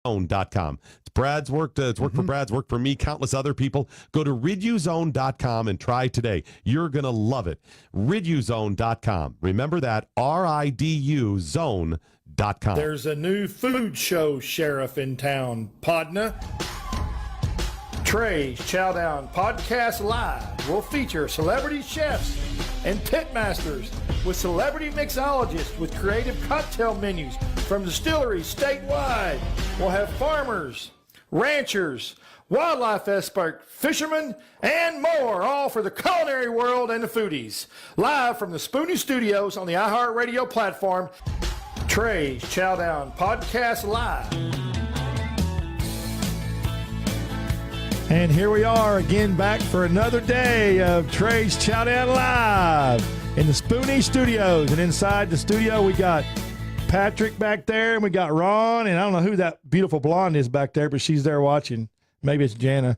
riduzone.com. It's Brad's worked. It's worked for Brad's, worked for me, countless other people. Go to riduzone.com and try today. You're going to love it. Riduzone.com. Remember that, RIDU zone.com. There's a new food show sheriff in town, Podna. Trey's Chow Podcast Live will feature celebrity chefs and pitmasters with celebrity mixologists with creative cocktail menus from distilleries statewide. We'll have farmers, ranchers, wildlife experts, fishermen, and more, all for the culinary world and the foodies. Live from the Spoonie Studios on the iHeartRadio platform, Trey's Chow Podcast Live. And here we are again, back for another day of Trey's Chowdown Live in the Spoonie Studios. And inside the studio, we got Patrick back there, and we got Ron, and I don't know who that beautiful blonde is back there, but she's there watching. Maybe it's Jana.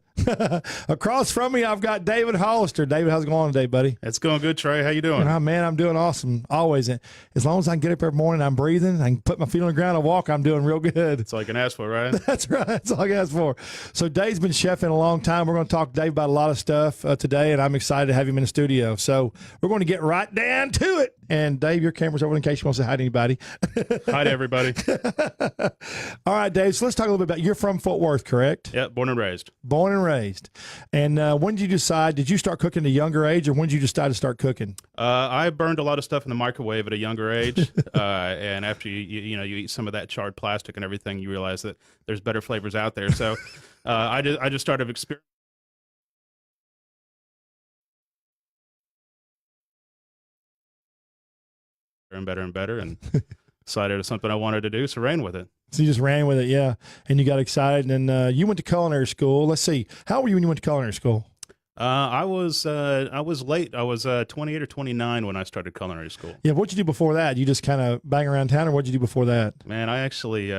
Across from me, I've got David Hollister. David, how's it going today, buddy? It's going good, Trey. How you doing? Oh, man, I'm doing awesome. Always. As long as I can get up every morning, I'm breathing, I can put my feet on the ground and walk, I'm doing real good. That's all I can ask for, right? That's right. That's all I can ask for. So Dave's been chefing a long time. We're going to talk to Dave about a lot of stuff today, and I'm excited to have him in the studio. So we're going to get right down to it. And Dave, your camera's over in case you want to say hi to anybody. Hi to everybody. All right, Dave. So let's talk a little bit about, you're from Fort Worth, correct? Yeah, born and raised. Born and raised. And when did you decide, did you start cooking at a younger age, or when did you decide to start cooking? I burned a lot of stuff in the microwave at a younger age. And after you eat some of that charred plastic and everything, you realize that there's better flavors out there. So I just started experimenting. And better, and decided it was something I wanted to do, so ran with it. So you just ran with it, yeah, and you got excited, and you went to culinary school. Let's see, how old were you when you went to culinary school? I was late. I was 28 or 29 when I started culinary school. Yeah, what'd you do before that? You just kind of bang around town, or what'd you do before that? Man, I actually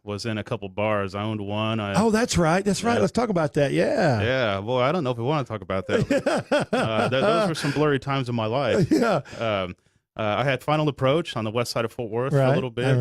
was in a couple bars. I owned one. Oh, that's right. That's right. Let's talk about that. Yeah. Yeah. Well, I don't know if we want to talk about that. Those were some blurry times in my life. Yeah. I had Final Approach on the west side of Fort Worth for a little bit.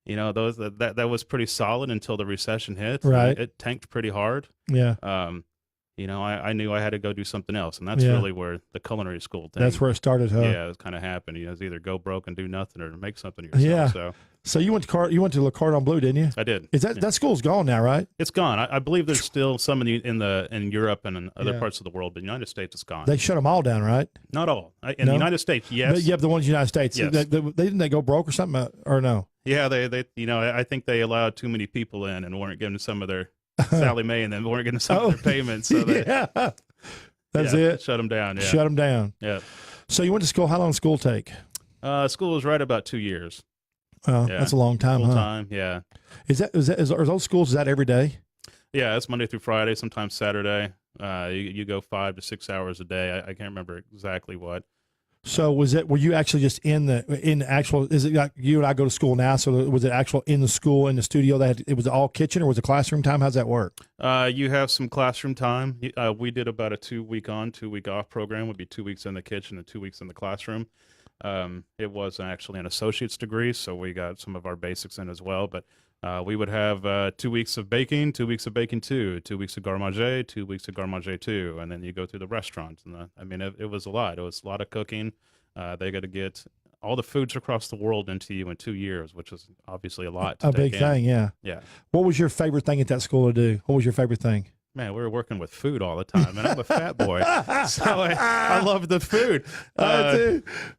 That was pretty solid until the recession hit. Right. It tanked pretty hard. Yeah. I knew I had to go do something else, and that's really where the culinary school thing. That's where it started, huh? Yeah, it kind of happened. It's either go broke and do nothing, or make something of yourself. Yeah. So you went to Le Cordon Bleu, didn't you? I did. That school's gone now, right? It's gone. I believe there's still some in Europe and in other parts of the world, but the United States is gone. They shut them all down, right? Not all. In the United States, yes. But, yeah, the ones in the United States. Yes. They didn't they go broke or something, or no? Yeah, they I think they allowed too many people in and weren't getting some of their Sally Mae, and then weren't getting some of their payments. So that's it. Shut them down. Yeah. Shut them down. Yeah. So you went to school. How long did school take? School was right about 2 years. That's a long time, Full time, yeah. Are those schools, is that every day? Yeah, it's Monday through Friday, sometimes Saturday. You go 5 to 6 hours a day. I can't remember exactly what. So were you actually just in the actual, is it like you and I go to school now, so was it actual in the school, in the studio, it was all kitchen, or was it classroom time? How's that work? You have some classroom time. We did about a 2-week on, 2-week off program. Would be 2 weeks in the kitchen and 2 weeks in the classroom. It was actually an associate's degree, so we got some of our basics in as well. But we would have 2 weeks of baking, 2 weeks of baking 2, 2 weeks of garde manger, 2 weeks of garde manger 2, and then you go through the restaurant. And it was a lot. It was a lot of cooking. They got to get all the foods across the world into you in 2 years, which is obviously a lot. A big thing, yeah. Yeah. What was your favorite thing at that school to do? What was your favorite thing? Man, we were working with food all the time, and I'm a fat boy, so I love the food.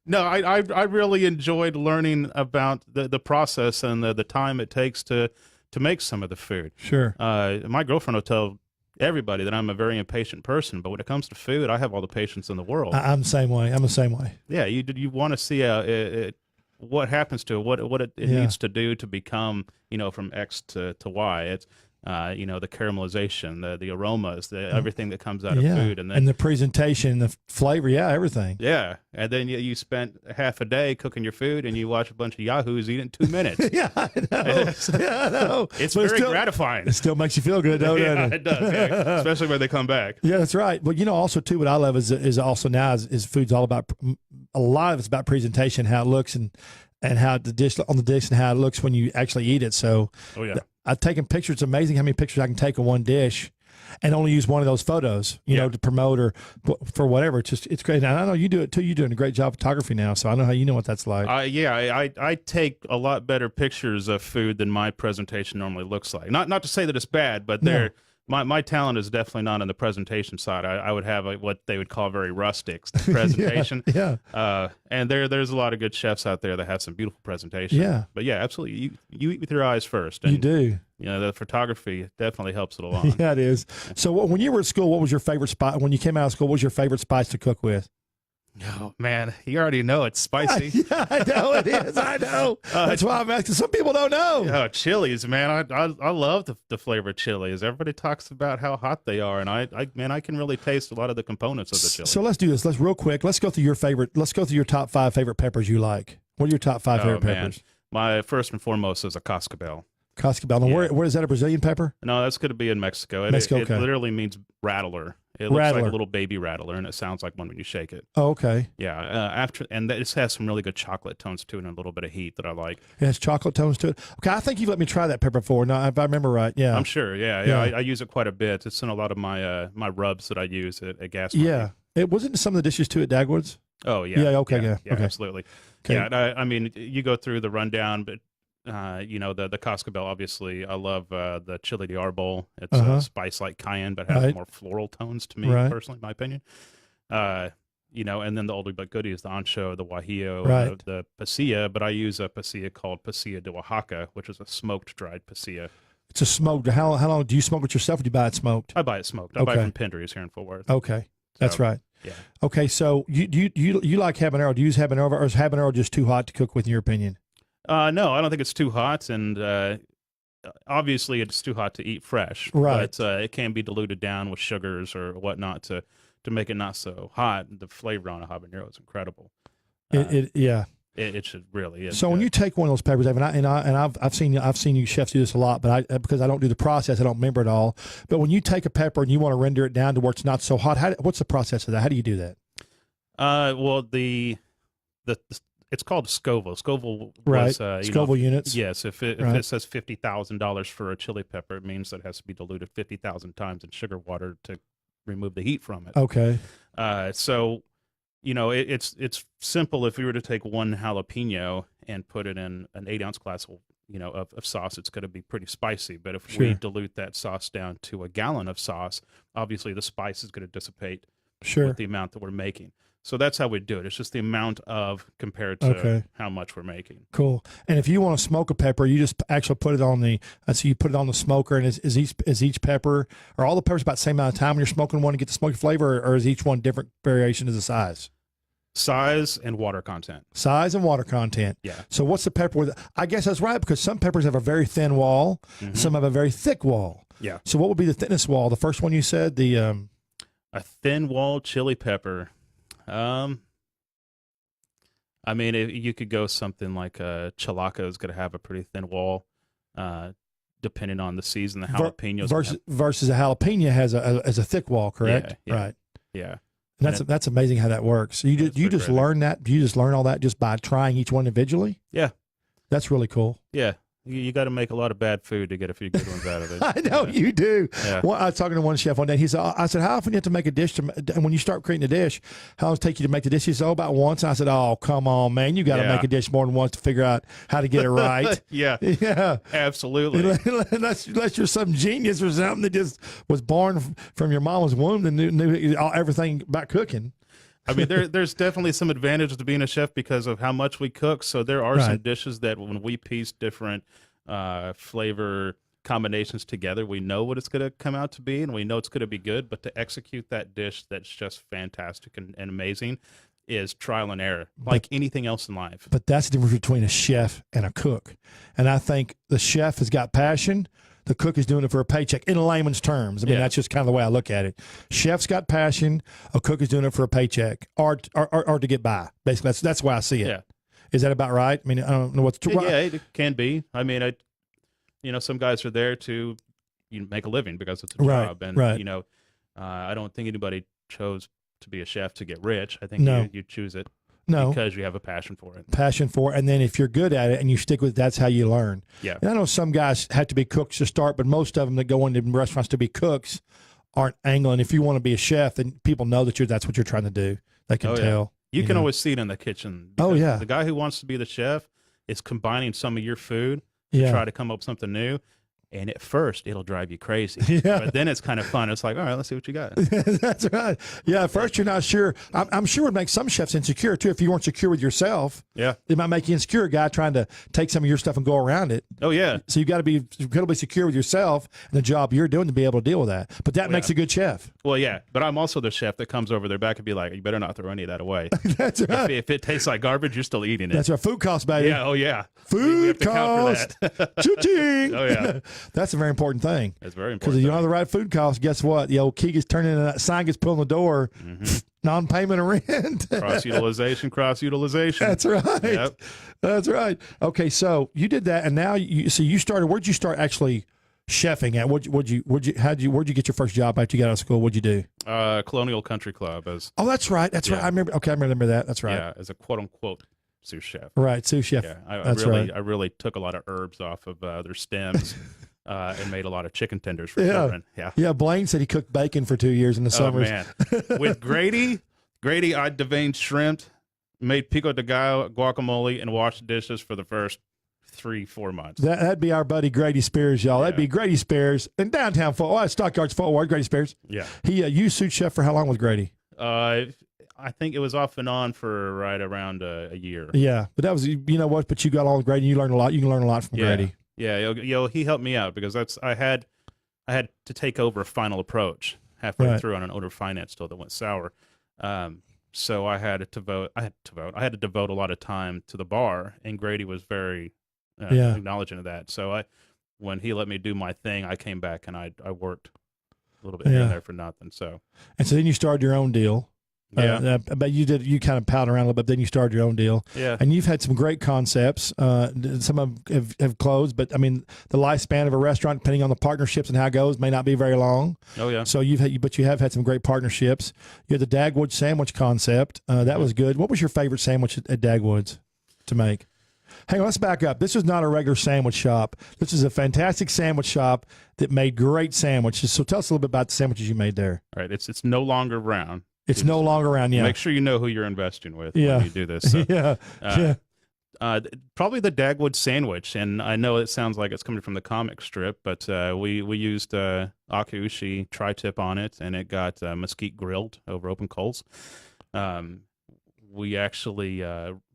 No, I really enjoyed learning about the process and the time it takes to make some of the food. Sure. My girlfriend will tell everybody that I'm a very impatient person, but when it comes to food, I have all the patience in the world. I'm the same way. I'm the same way. Yeah, you want to see what happens to it, what it needs to do to become, from X to Y. It's the caramelization, the aromas, everything that comes out of food. And the presentation, the flavor, everything. Yeah. And then you spent half a day cooking your food, and you watch a bunch of yahoos eat it in 2 minutes. Yeah, I know. It's very gratifying. It still makes you feel good, doesn't it? It does, yeah. Especially when they come back. Yeah, that's right. But, also, too, what I love is also now is food's all about, a lot of it's about presentation, how it looks, and how the dish on the dish and how it looks when you actually eat it. So, I've taken pictures. It's amazing how many pictures I can take of one dish and only use one of those photos, you know, to promote or for whatever. It's great. And I know you do it too. You're doing a great job of photography now, so I know how you know what that's like. I take a lot better pictures of food than my presentation normally looks like. Not to say that it's bad, but my talent is definitely not on the presentation side. I would have what they would call very rustic presentation. And there's a lot of good chefs out there that have some beautiful presentation. Yeah. But yeah, absolutely. You eat with your eyes first. And, you do. You know, the photography definitely helps it along. Yeah, it is. So when you were at school, what was your favorite spot? When you came out of school, what was your favorite spice to cook with? Oh, man, you already know it's spicy. Yeah, I know it is. I know. That's why I'm asking. Some people don't know. Oh, chilies, man. I love the flavor of chilies. Everybody talks about how hot they are, and I can really taste a lot of the components of the chili. So let's do this. Let's real quick. Let's go through your favorite. Let's go through your top 5 favorite peppers you like. What are your top 5 favorite peppers? My first and foremost is a cascabel. Cascabel. Now, where is that, a Brazilian pepper? No, that's going to be in Mexico. It literally means rattler. It looks like a little baby rattler, and it sounds like one when you shake it. Oh, okay. Yeah. This has some really good chocolate tones to it and a little bit of heat that I like. It has chocolate tones to it. Okay, I think you've let me try that pepper before. No, if I remember right. Yeah. I'm sure. Yeah. I use it quite a bit. It's in a lot of my my rubs that I use at gas money. Yeah. It wasn't some of the dishes too at Dagwood's. Oh yeah. Yeah. Okay. Yeah. Okay. Absolutely. Okay. Yeah. I mean, you go through the rundown, but. You know, the cascabel, obviously. I love the chili de arbol. It's a spice like cayenne, but has more floral tones to me, personally, in my opinion. You know, and then the oldie but goodie is the ancho, the guajillo, the pasilla, but I use a pasilla called pasilla de Oaxaca, which is a smoked dried pasilla. It's a smoked. How long do you smoke it yourself, or do you buy it smoked? I buy it smoked. I buy it from Pendry's here in Fort Worth. Okay. That's right. Yeah. Okay, so you like habanero. Do you use habanero, or is habanero just too hot to cook with, in your opinion? No, I don't think it's too hot, and obviously it's too hot to eat fresh. Right. But it can be diluted down with sugars or whatnot to make it not so hot. The flavor on a habanero is incredible. It should really. So when you take one of those peppers, Dave, and I've seen you chefs do this a lot, but because I don't do the process, I don't remember it all. But when you take a pepper and you want to render it down to where it's not so hot, what's the process of that? How do you do that? Well, it's called Scoville. Scoville was, Scoville units. Yes, if it says $50,000 for a chili pepper, it means that it has to be diluted 50,000 times in sugar water to remove the heat from it. Okay. So, you know, it's simple. If we were to take one jalapeno and put it in an 8-ounce glass, of sauce, it's going to be pretty spicy. But if we dilute that sauce down to a gallon of sauce, obviously the spice is going to dissipate with the amount that we're making. So that's how we do it. It's just the amount of compared to how much we're making. Cool. And if you want to smoke a pepper, you just actually put it on you put it on the smoker, and is each pepper, are all the peppers about the same amount of time when you're smoking one to get the smoky flavor, or is each one different variation of the size? Size and water content. Size and water content. Yeah. So what's the pepper with? I guess that's right, because some peppers have a very thin wall, some have a very thick wall. Yeah. So what would be the thinnest wall? The first one you said, a thin wall chili pepper. I mean, you could go something like Chalaca is going to have a pretty thin wall, depending on the season. The jalapenos versus a jalapeno has a thick wall, correct? Yeah, right. Yeah. And that's amazing how that works. So you just learn that? Do you just learn all that just by trying each one individually? Yeah. That's really cool. Yeah. You got to make a lot of bad food to get a few good ones out of it. I know you do. Yeah. Well, I was talking to one chef one day. He said, I said, how often do you have to make a dish? And when you start creating a dish, how long does it take you to make the dish? He said, about once. And I said, oh, come on, man. You got to make a dish more than once to figure out how to get it right. Yeah. Yeah. Absolutely. Unless you're some genius or something that just was born from your mama's womb and knew everything about cooking. I mean, there's definitely some advantages to being a chef because of how much we cook. So there are some dishes that when we piece different flavor combinations together, we know what it's going to come out to be, and we know it's going to be good. But to execute that dish that's just fantastic and amazing is trial and error, like anything else in life. But that's the difference between a chef and a cook. And I think the chef has got passion. The cook is doing it for a paycheck, in layman's terms. I mean, that's just kind of the way I look at it. Chef's got passion. A cook is doing it for a paycheck or to get by. Basically, that's the way I see it. Yeah. Is that about right? I mean, I don't know what's true. Yeah, it can be. I mean, some guys are there to make a living because it's a job. And, I don't think anybody chose to be a chef to get rich. I think you choose it No. because you have a passion for it. Passion for it. And then if you're good at it and you stick with it, that's how you learn. Yeah. And I know some guys have to be cooks to start, but most of them that go into restaurants to be cooks aren't angling. If you want to be a chef, then people know that that's what you're trying to do. They can tell. You can know? always see it in the kitchen. Oh, because yeah. The guy who wants to be the chef is combining some of your food to Yeah. try to come up with something new. And at first, it'll drive you crazy. Yeah. But then it's kind of fun. It's like, all right, let's see what you got. That's right. Yeah, at first you're not sure. I'm sure it would make some chefs insecure, too, if you weren't secure with yourself. Yeah. It might make you insecure, a guy trying to take some of your stuff and go around it. Oh, yeah. So you've got to be incredibly secure with yourself and the job you're doing to be able to deal with that. But that makes a good chef. Well, yeah. But I'm also the chef that comes over their back and be like, you better not throw any of that away. That's right. If it tastes like garbage, you're still eating it. That's our food cost, baby. Yeah. Oh, yeah. We Food have to cost. count for that. Cha-ching. Oh, yeah. That's a very important thing. It's very Because important. if you don't have the right food cost, guess what? The old key gets turned into that sign gets put on the door. Non-payment of rent. Cross-utilization. That's right. Yep. That's right. Okay, so you did that, and now you started. Where'd you start actually chefing at? Where'd you get your first job after you got out of school? What'd you do? Colonial Country Club as Oh, that's right. That's right. I remember. Okay, I remember that. That's right. yeah, as a quote-unquote sous chef. Right, sous chef. Yeah, That's right. I really took a lot of herbs off of their stems and made a lot of chicken tenders for Yeah. children. Yeah. Yeah, Blaine said he cooked bacon for 2 years in the Oh, summers. man. With Grady, I deveined shrimp, made pico de gallo, guacamole, and washed dishes for the first 3-4 months. That'd be our buddy Grady Spears, y'all. That'd Yeah. be Grady Spears in downtown Fort Worth, Stockyards, Fort Worth. Grady Spears. Yeah. He you sous chef for how long with Grady? I think it was off and on for right around a year. Yeah, but that was you know what? But you got on with Grady. And you learned a lot. You can learn a lot from Yeah. Grady. Yeah, he helped me out because I had to take over a final approach halfway Right. through on an owner finance deal that went sour. So I had to devote a lot of time to the bar, and Grady was very Yeah. acknowledging of that. So when he let me do my thing, I came back and I worked a little bit here Yeah. and there for nothing. So And so then you started your own deal. yeah, But you kind of powder around a little bit. Then you started your own deal. yeah. And you've had some great concepts. Some of them have closed, but I mean, the lifespan of a restaurant, depending on the partnerships and how it goes, may not be very long. Oh yeah. So you have had some great partnerships. You had the Dagwood sandwich concept. That was good. What was your favorite sandwich at Dagwood's to make? Hang on, let's back up. This is not a regular sandwich shop. This is a fantastic sandwich shop that made great sandwiches. So tell us a little bit about the sandwiches you made there. All right. It's no longer around. It's no longer around. Yeah. Make sure you know who you're investing with Yeah. when you do this. So, yeah. probably the Dagwood sandwich, and I know it sounds like it's coming from the comic strip, but we used Akaushi tri-tip on it, and it got mesquite grilled over open coals. We actually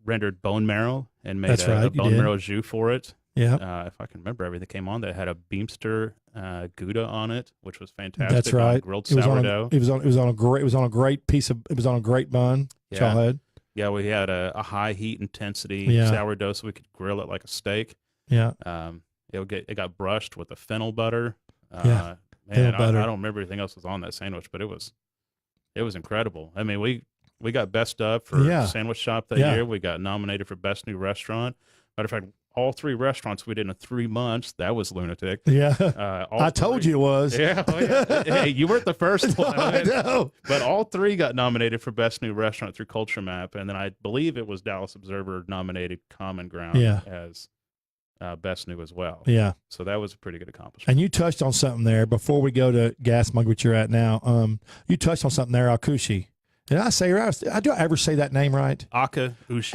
rendered bone marrow and made That's a right, you bone did. marrow jus for it. Yeah. If I can remember, everything came on that had a Beamster Gouda on it, which was fantastic. That's on right. grilled It was sourdough. it was on a great bun. Yeah. Chow had. Yeah, we had a high heat intensity Yeah. sourdough, so we could grill it like a steak. Yeah. It got brushed with a fennel butter. Yeah, Man, butter. I don't remember everything else was on that sandwich, but it was incredible. I mean, we got best of for Yeah. sandwich shop that Yeah. year. We got nominated for best new restaurant. Matter of fact, all 3 restaurants we did in 3 months. That was lunatic. Yeah. All I told 3 you it was. Yeah, oh, yeah. Hey, you weren't the first one. I know. But all 3 got nominated for Best New Restaurant through Culture Map, and then I believe it was Dallas Observer nominated Common Ground Yeah. as Best New as well. Yeah. So that was a pretty good accomplishment. And you touched on something there before we go to Gas Mug, which you're at now. You touched on something there, Akushi. Did I say right? Do I ever say that name right? Aka Ushi.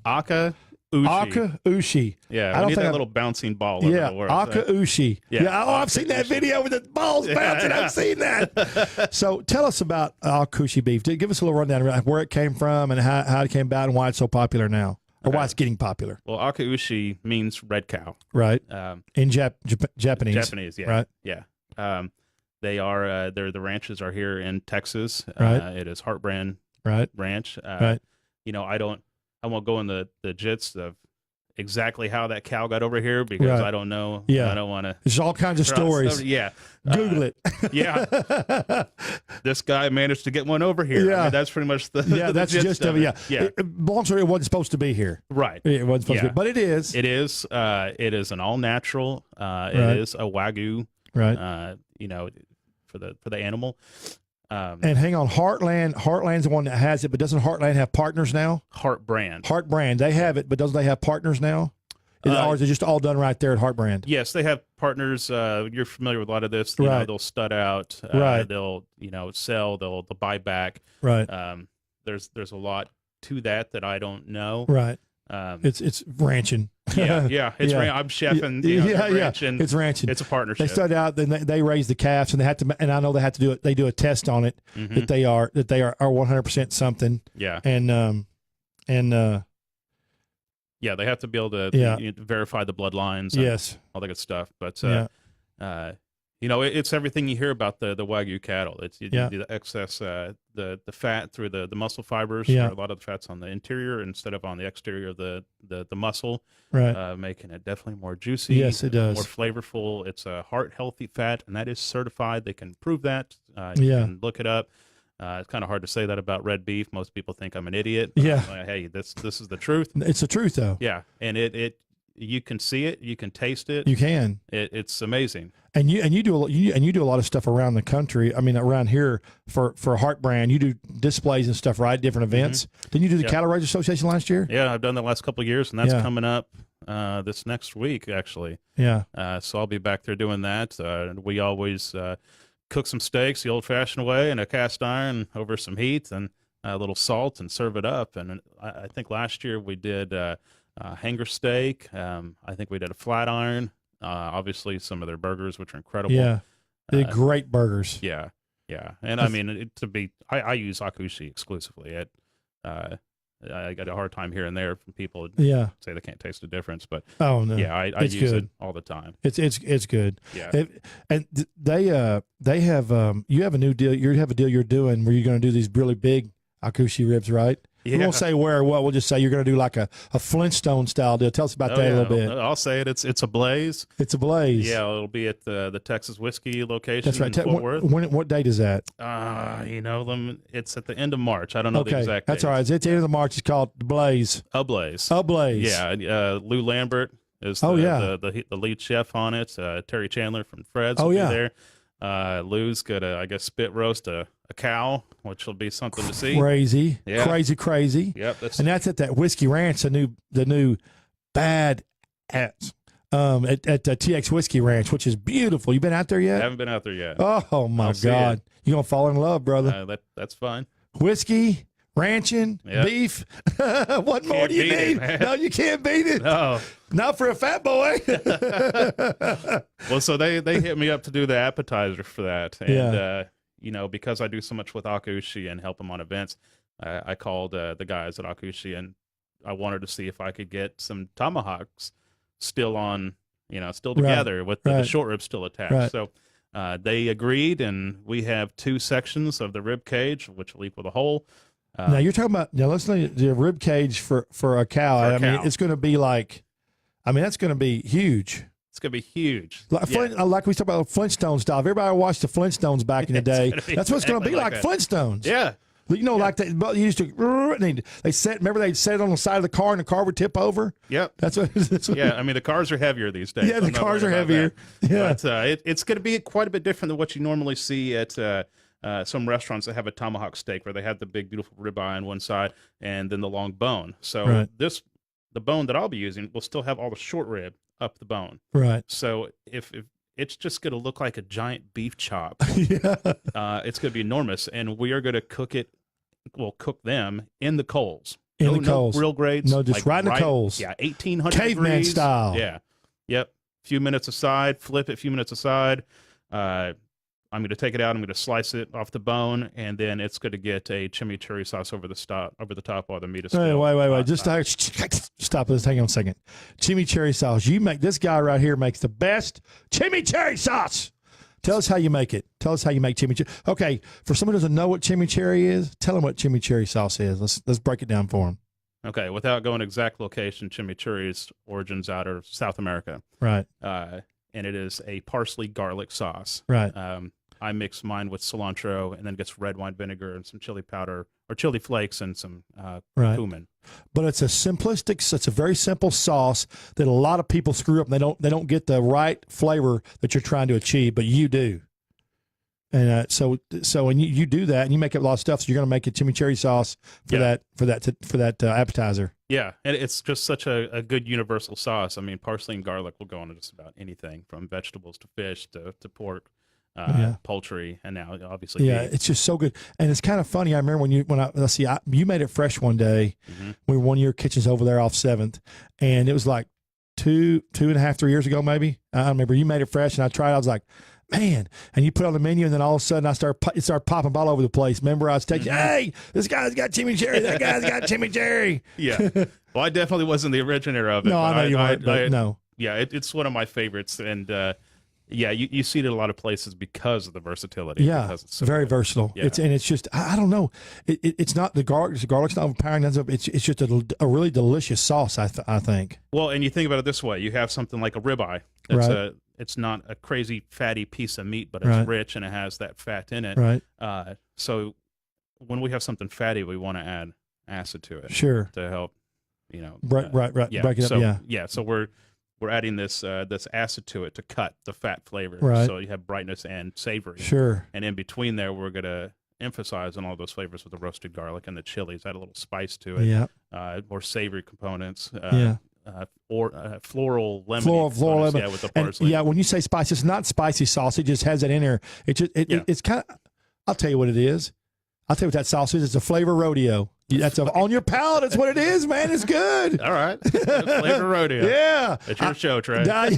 Aka Ushi. Aka Ushi. Yeah, I we don't need think that little bouncing ball over Yeah, the word. Aka Ushi. Yeah, Oh, I've seen that Ushi. video with the balls bouncing. I've seen that. So tell us about Akushi beef. Give us a little rundown of where it came from and how it came about and why it's so popular now, or why it's getting popular. Well, Aka Ushi means red cow. Right. In Japanese. Japanese, yeah. Right. Yeah. They are, the ranches are here in Texas. Right. It is Heartbrand Right. Ranch. Right. You know, I won't go in the gist of exactly how that cow got over here because Right. I don't know. Yeah. I don't want to. There's all kinds of stories. Yeah. Google it. Yeah. This guy managed to get one over here. Yeah. I mean, that's pretty much the Yeah, the that's gist just of it. Yeah. Yeah. Long story, it wasn't supposed to be here. Right. It wasn't supposed to Yeah. be, but it is. It is. It is an all natural. Right. It is a Wagyu. Right. You know, for the animal. And hang on, Heartland's the one that has it, but doesn't Heartland have partners now? Heart Brand. Heart Brand, they have it, but doesn't they have partners now? Or is it just all done right there at Heart Brand? Yes, they have partners. You're familiar with a lot of this. Right. They'll stud out. Right. They'll sell. They'll buy back. Right. There's a lot to that I don't know. Right. It's ranching. Yeah. It's I'm chefing. Ranching. It's ranching. It's a partnership. They start out, then they raise the calves, and they have to. And I know they have to do it. They do a test on it that they are 100% something. Yeah. And yeah, they have to be able to verify the bloodlines. And all that good stuff. But it's everything you hear about the Wagyu cattle. It's the excess, the fat through the muscle fibers. Yeah. A lot of the fat's on the interior instead of on the exterior of the muscle. Right. Making it definitely more juicy. Yes, it does. More flavorful. It's a heart healthy fat, and that is certified. They can prove that. You can look it up. It's kind of hard to say that about red beef. Most people think I'm an idiot. Yeah. Hey, this is the truth. It's the truth, though. Yeah, and it you can see it, you can taste it. You can. It's amazing. And you do a lot of stuff around the country. I mean, around here for Heart Brand, you do displays and stuff, right? Different events. Didn't you do the Cattle Raisers Association last year? Yeah, I've done that last couple of years, and that's coming up this next week, actually. Yeah. So I'll be back there doing that. We always cook some steaks the old-fashioned way in a cast iron over some heat and a little salt and serve it up. And I think last year we did hanger steak. I think we did a flat iron. Obviously, some of their burgers, which are incredible. Yeah, they're great burgers. Yeah. And I mean, I use Akushi exclusively. I got a hard time here and there from people say they can't taste the difference, but oh no, yeah, I use it all the time. It's good. Yeah, and they have you have a new deal. You have a deal you're doing where you're going to do these really big Akushi ribs, right? Yeah. We won't say where or what. We'll just say you're going to do like a Flintstone style deal. Tell us about that a little bit. I'll say it. It's a blaze. It's a blaze. Yeah, it'll be at the Texas Whiskey location. That's right. In Fort Worth. What date is that? It's at the end of March. I don't know the exact date. That's all right. It's at the end of the March. It's called The Blaze. A Blaze. A Blaze. Yeah. Lou Lambert is the lead chef on it. Terry Chandler from Fred's will be there. Lou's got a spit roast a cow, which will be something to see. Crazy. Yep. And that's at that Whiskey Ranch, the new bad at TX Whiskey Ranch, which is beautiful. You been out there yet? I haven't been out there yet. Oh my God. You're gonna fall in love, brother. That's fine. Whiskey, ranching, beef. What more do you need? No, you can't beat it. No. Not for a fat boy. Well, so they hit me up to do the appetizer for that. And, because I do so much with Akushi and help them on events, I called the guys at Akushi, and I wanted to see if I could get some tomahawks still on, still together with the short ribs still attached. Right. So they agreed, and we have 2 sections of the rib cage, which will equal the whole. Now you're talking about listen to the rib cage for a cow. I mean, it's going to be that's going to be huge. It's going to be huge. Like we talked about the Flintstones style. If everybody watched the Flintstones back in the day, that's what it's going to be like Flintstones. Yeah. Like they used to, they'd set it on the side of the car and the car would tip over. Yep. That's what yeah, I mean, the cars are heavier these days. Yeah, the cars are heavier. That. Yeah. But it's going to be quite a bit different than what you normally see at some restaurants that have a tomahawk steak where they have the big, beautiful ribeye on one side and then the long bone. So the bone that I'll be using will still have all the short rib up the bone. Right. So if it's just going to look like a giant beef chop, yeah. It's going to be enormous, and we are going to cook them in the coals. The coals. No grill grades. No, just right in the coals. Yeah, 1800 caveman degrees. style. Yeah. Yep. Few minutes aside, flip it, few minutes aside. I'm going to take it out. I'm going to slice it off the bone, and then it's going to get a chimichurri sauce over the top while the meat is still Wait. Just stop this. Hang on a second. Chimichurri sauce. This guy right here makes the best chimichurri sauce. Tell us how you make it. Tell us how you make chimichurri. Okay, for someone who doesn't know what chimichurri is, tell them what chimichurri sauce is. Let's break it down for them. Okay, without going exact location, chimichurri's origins out of South America. Right. And it is a parsley garlic sauce. Right. I mix mine with cilantro and then gets red wine vinegar and some chili powder or chili flakes and some cumin. But it's it's a very simple sauce that a lot of people screw up and they don't get the right flavor that you're trying to achieve, but you do. And and you do that, and you make up a lot of stuff. So you're going to make a chimichurri sauce for that appetizer. Yeah, and it's just such a good universal sauce. I mean, parsley and garlic will go on just about anything, from vegetables to fish to pork, poultry, and now obviously beef. It's just so good. And it's kind of funny. I remember you made it fresh one day. Mm-hmm. We were one of your kitchens over there off 7th, and it was like 2.5-3 years ago, maybe. I remember you made it fresh, and I tried. I was like, man, and you put it on the menu, and then all of a sudden it started popping all over the place. Remember, I was texting, hey, this guy's got chimichurri, that guy's got chimichurri. Yeah. Well, I definitely wasn't the originator of it. No, I know you weren't, but no. Yeah, it's one of my favorites, and you see it in a lot of places because of the versatility. Yeah, because it's so very good. versatile. Yeah. It's just, I don't know. It's not the garlic. The garlic's not overpowering. It's just a really delicious sauce, I think. Well, and you think about it this way: you have something like a ribeye. It's not a crazy fatty piece of meat, but it's rich and it has that fat in it. Right. So when we have something fatty, we want to add acid to it. Sure. To help, Right. Yeah. Break it up. Yeah. So we're adding this acid to it to cut the fat flavor. Right. So you have brightness and savory. Sure. And in between there, we're gonna emphasize on all those flavors with the roasted garlic and the chilies. Add a little spice to it. Yeah. More savory components. Floral Floral lemon. lemon. Yeah, with the parsley. And when you say spicy, it's not spicy sauce. It just has that in there. It's kind of. I'll tell you what it is. I'll tell you what that sauce is. It's a flavor rodeo. That's on your palate. That's what it is, man. It's good. All right. Flavor rodeo. Yeah. It's your show, Trey. Well,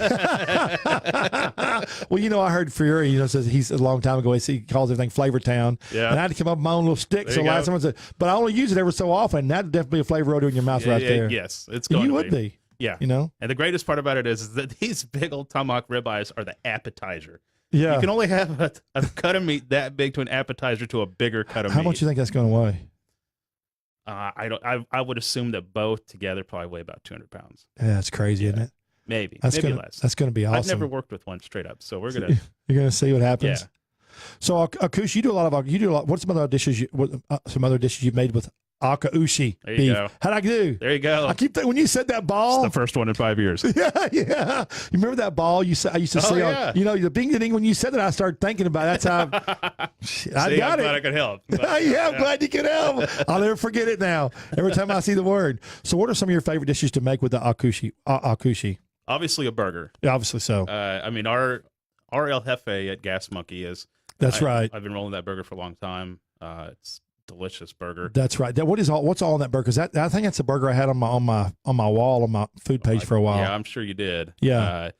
I heard Fury, says he's a long time ago, he calls everything Flavor Town. Yeah. And I had to come up with my own little stick. There So you last go. time I said, but I only use it every so often. That'd definitely be a flavor rodeo in your mouth right there. Yes. It's going You to would be. Yeah. And the greatest part about it is that these big old tomahawk ribeyes are the appetizer. Yeah. You can only have a cut of meat that big to an appetizer to a bigger cut of meat. How much do you think that's going to weigh? I would assume that both together probably weigh about 200 pounds. Yeah, that's crazy, isn't it? Maybe That's less. going to be awesome. I've never worked with one straight up, so we're gonna. You're going to see what happens. Yeah. So, Akushi, you do a lot. What's some other dishes? Some other dishes you've made with akaushi There you beef? go. How'd I do? There you go. I keep when you said that ball. It's the first one in 5 years. Yeah. You remember that ball you said? I used to see yeah. on, the bing ding. When you said that, I started thinking about it. That's how I got I'm it. glad I could help. I'm glad you could help. I'll never forget it now. Every time I see the word. So, what are some of your favorite dishes to make with the akushi? Obviously, a burger. Yeah, obviously so. I mean, our El Jefe at Gas Monkey is. That's right. I've been rolling that burger for a long time. It's delicious burger. That's right. What's all in that burger? I think that's a burger I had on my wall on my food page for a while. Yeah, I'm sure you did. Yeah.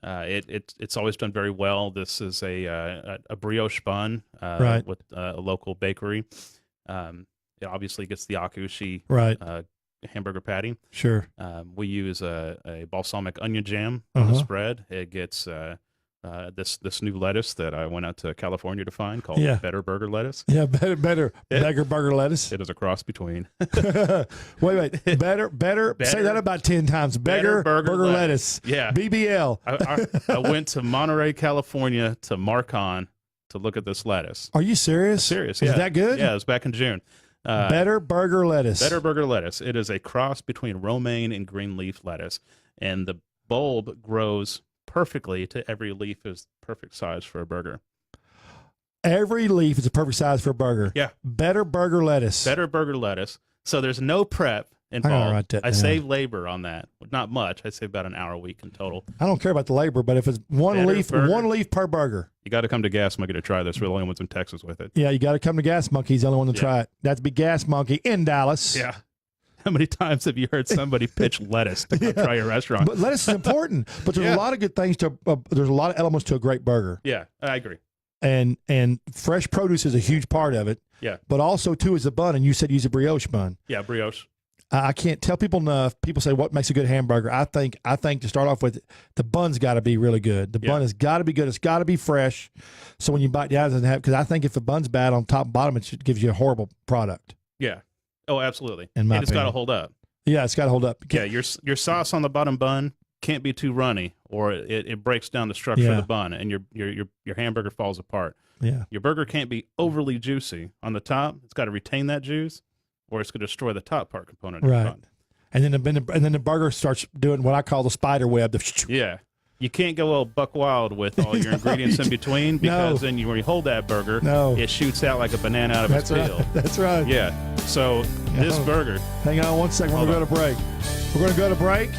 It's always done very well. This is a brioche bun Right. with a local bakery. It obviously gets the akushi Right. hamburger patty. Sure. We use a balsamic onion jam on the spread. It gets this new lettuce that I went out to California to find called Better Burger Lettuce. Yeah, better burger lettuce. It is a cross between Wait. Better. Say that about 10 times. Better burger lettuce. Yeah. BBL. I went to Monterey, California to Marcon to look at this lettuce. Are you serious? Serious. Is Yeah. that good? Yeah, it was back in June. Better burger lettuce. Better Burger Lettuce. It is a cross between romaine and green leaf lettuce, and the bulb grows perfectly to every leaf is perfect size for a burger. Every leaf is a perfect size for a burger. Yeah. Better burger lettuce. Better Burger Lettuce. So there's no prep I gotta involved. write that I down. save labor on that. Not much. I save about an hour a week in total. I don't care about the labor, but if it's one leaf per burger. You got to come to Gas Monkey to try this. We're the only ones in Texas with it. Yeah, you got to come to Gas Monkey. He's the only one to try it. That's be Gas Monkey in Dallas. Yeah. How many times have you heard somebody pitch lettuce to come try your restaurant? But lettuce is important. But there's a lot of good things there's a lot of elements to a great burger. Yeah, I agree. And fresh produce is a huge part of it. Yeah. But also too is the bun, and you said use a brioche bun. Yeah, brioche. I can't tell people enough. People say what makes a good hamburger. I think to start off with, the bun's got to be really good. The bun has got to be good. It's got to be fresh. So when you bite down, it doesn't have, because I think if the bun's bad on top and bottom, it gives you a horrible product. Yeah. Oh, absolutely. In my and it's got to opinion. hold up. Yeah, it's got to hold up. Yeah, your sauce on the bottom bun can't be too runny, or it breaks down the structure of the bun, and your hamburger falls apart. Yeah. Your burger can't be overly juicy on the top. It's got to retain that juice, or it's going to destroy the top part component of the bun. And then the burger starts doing what I call the spider web. Yeah. You can't go all buck wild with all your ingredients in between, because then when you hold that burger, it shoots out like a banana out of its peel. That's right. Yeah. So this burger. Hang on one second. We're going to go to break. We're going to go to break.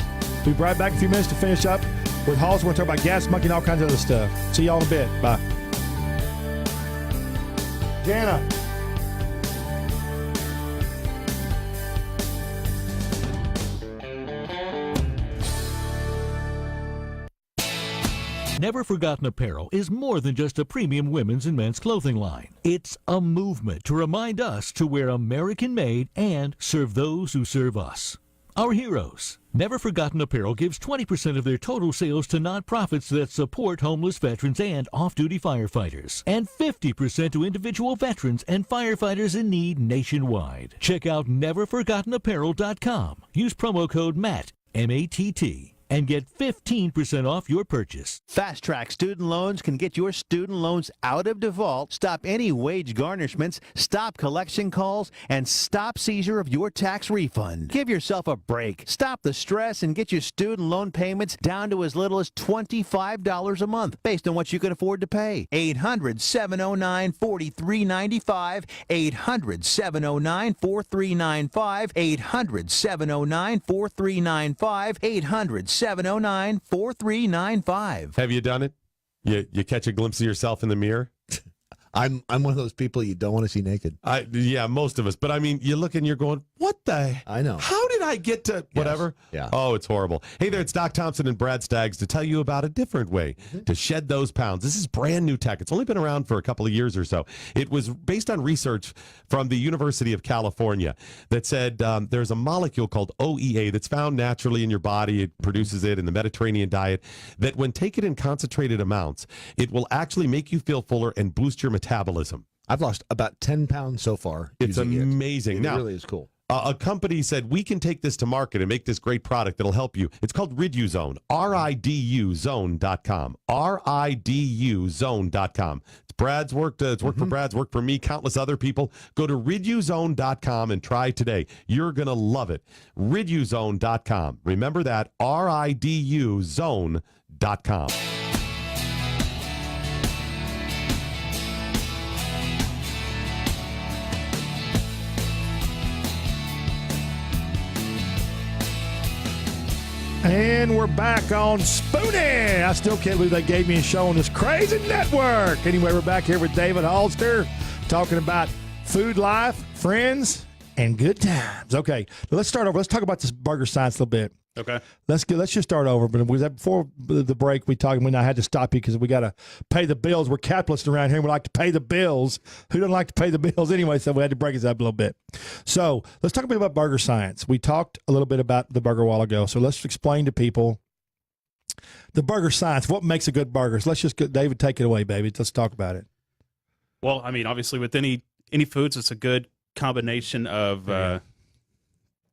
We'll be right back in a few minutes to finish up with Hollister. We're going to talk about gas monkey and all kinds of other stuff. See y'all in a bit. Bye. Jana. Never Forgotten Apparel is more than just a premium women's and men's clothing line. It's a movement to remind us to wear American-made and serve those who serve us. Our heroes. Never Forgotten Apparel gives 20% of their total sales to nonprofits that support homeless veterans and off-duty firefighters, and 50% to individual veterans and firefighters in need nationwide. Check out neverforgottenapparel.com. Use promo code MATT, M-A-T-T, and get 15% off your purchase. Fast Track Student Loans can get your student loans out of default, stop any wage garnishments, stop collection calls, and stop seizure of your tax refund. Give yourself a break. Stop the stress and get your student loan payments down to as little as $25 a month based on what you can afford to pay. 800-709-4395, 800-709-4395, 800-709-4395, 800-709-4395. Have you done it? You catch a glimpse of yourself in the mirror? I'm one of those people you don't want to see naked. Yeah, most of us. But I mean, you look and you're going, what the? I know. How did I get to whatever? Yeah. Oh, it's horrible. Hey there, it's Doc Thompson and Brad Staggs to tell you about a different way to shed those pounds. This is brand new tech. It's only been around for a couple of years or so. It was based on research from the University of California that said there's a molecule called OEA that's found naturally in your body. It produces it in the Mediterranean diet, that when taken in concentrated amounts, it will actually make you feel fuller and boost your metabolism. I've lost about 10 pounds so far. It's amazing. It really is cool. A company said, we can take this to market and make this great product that'll help you. It's called RiduZone, RIDUZone.com, RIDUZone.com. It's Brad's work. It's worked for Brad's, worked for me, countless other people. Go to RiduZone.com and try today. You're going to love it. RiduZone.com. Remember that, RIDUZone.com. And we're back on Spoonie. I still can't believe they gave me a show on this crazy network. Anyway, we're back here with David Hollister talking about food life, friends, and good times. Okay, let's start over. Let's talk about this burger science a little bit. Okay. Let's just start over. But before the break, we talked. I had to stop you because we got to pay the bills. We're capitalists around here. We like to pay the bills. Who doesn't like to pay the bills anyway? So we had to break this up a little bit. So let's talk a bit about burger science. We talked a little bit about the burger a while ago. So let's explain to people the burger science. What makes a good burger? So let's just go, David, take it away, baby. Let's talk about it. Well, I mean, obviously, with any foods, it's a good combination of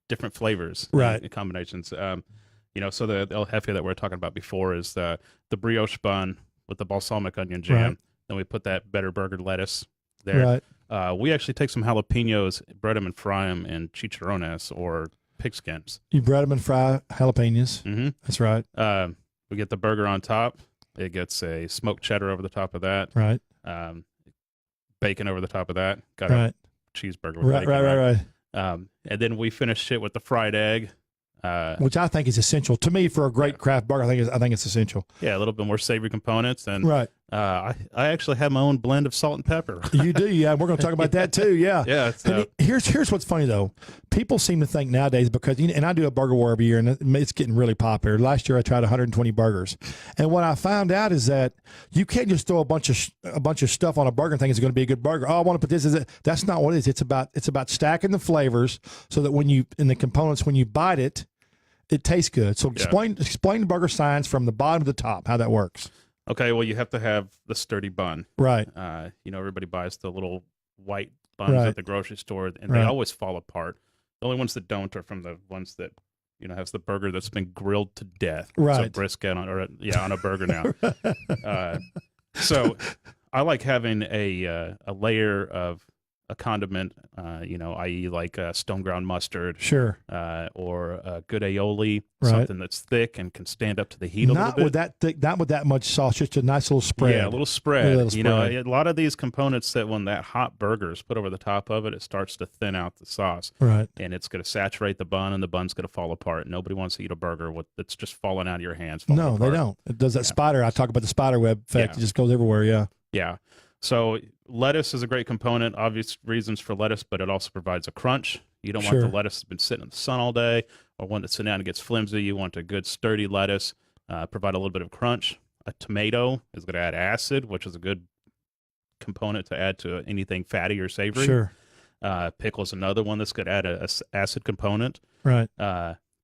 different flavors, right? Combinations. So the El Jefe that we were talking about before is the brioche bun with the balsamic onion jam. Right. Then we put that better burger lettuce there. Right. We actually take some jalapenos, bread them and fry them in chicharrones or pig skins. You bread them and fry jalapenos. Mm-hmm. That's right. We get the burger on top. It gets a smoked cheddar over the top of that. Right. Bacon over the top of that. Got right. a cheeseburger with Right. bacon. Right. And then we finish it with the fried egg. Which I think is essential to me for a great craft burger. I think it's essential. Yeah, a little bit more savory components, and right. I actually have my own blend of salt and pepper. You do, yeah. We're going to talk about that too, yeah. Yeah. And here's what's funny though. People seem to think nowadays because and I do a burger war every year, and it's getting really popular. Last year I tried 120 burgers, and what I found out is that you can't just throw a bunch of stuff on a burger and think it's going to be a good burger. Oh, I want to put this. That's not what it is. It's about stacking the flavors so that when you bite it. It tastes good. So explain the burger science from the bottom to the top, how that works. Okay, well, you have to have the sturdy bun. Right. Everybody buys the little white buns at the grocery store, and they always fall apart. The only ones that don't are from the ones that, has the burger that's been grilled to death. Right. So brisket on a burger now. So I like having a layer of a condiment, i.e. like stone ground mustard, Sure. or a good aioli, Right. something that's thick and can stand up to the heat a little Not bit. with that thick, not with that much sauce, just a nice little spread. Yeah, a little spread. Little spread. A lot of these components that when that hot burger is put over the top of it, it starts to thin out the sauce. Right. And it's going to saturate the bun, and the bun's going to fall apart. Nobody wants to eat a burger that's just falling out of your hands. No, they apart. don't. It does that spider. I talk about the spider web effect. Yeah. It just goes everywhere. Yeah. Yeah. So lettuce is a great component, obvious reasons for lettuce, but it also provides a crunch. You don't Sure. want the lettuce that's been sitting in the sun all day or one that's sitting down and gets flimsy. You want a good sturdy lettuce, provide a little bit of crunch. A tomato is going to add acid, which is a good component to add to anything fatty or savory. Sure. Pickle is another one that's going to add a acid component. Right.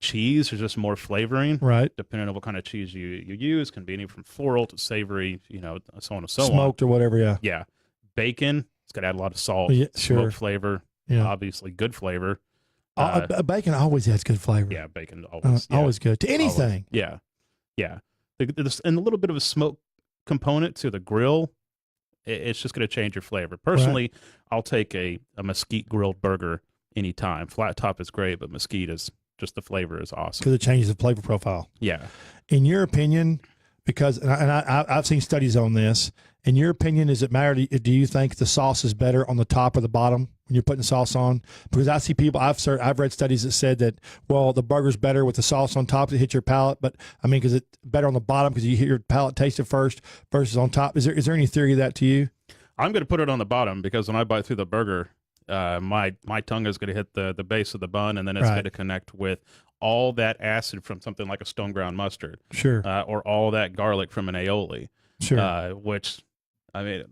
Cheese is just more flavoring. Right. Depending on what kind of cheese you use, can be anything from floral to savory, so on and so on. Smoked or whatever. Yeah. Yeah. Bacon, it's got to add a lot of salt, Yeah, sure. smoke flavor, Yeah. obviously good flavor. Bacon always has good flavor. Yeah, bacon always. Always good to anything. Always. Yeah. Yeah. And a little bit of a smoke component to the grill, it's just going to change your flavor. Personally, I'll take a mesquite grilled burger anytime. Flat top is great, but mesquite is just the flavor is awesome. Because it changes the flavor profile. Yeah. In your opinion, because I've seen studies on this. In your opinion, does it matter? Do you think the sauce is better on the top or the bottom when you're putting sauce on? Because I see people, I've read studies that said that, well, the burger's better with the sauce on top to hit your palate, but I mean, because it's better on the bottom because you hear your palate taste it first versus on top. Is there any theory of that to you? I'm going to put it on the bottom because when I bite through the burger, my tongue is going to hit the base of the bun, and then it's going to connect with all that acid from something like a stone ground mustard. Sure. Or all that garlic from an aioli. Sure. Which, I mean,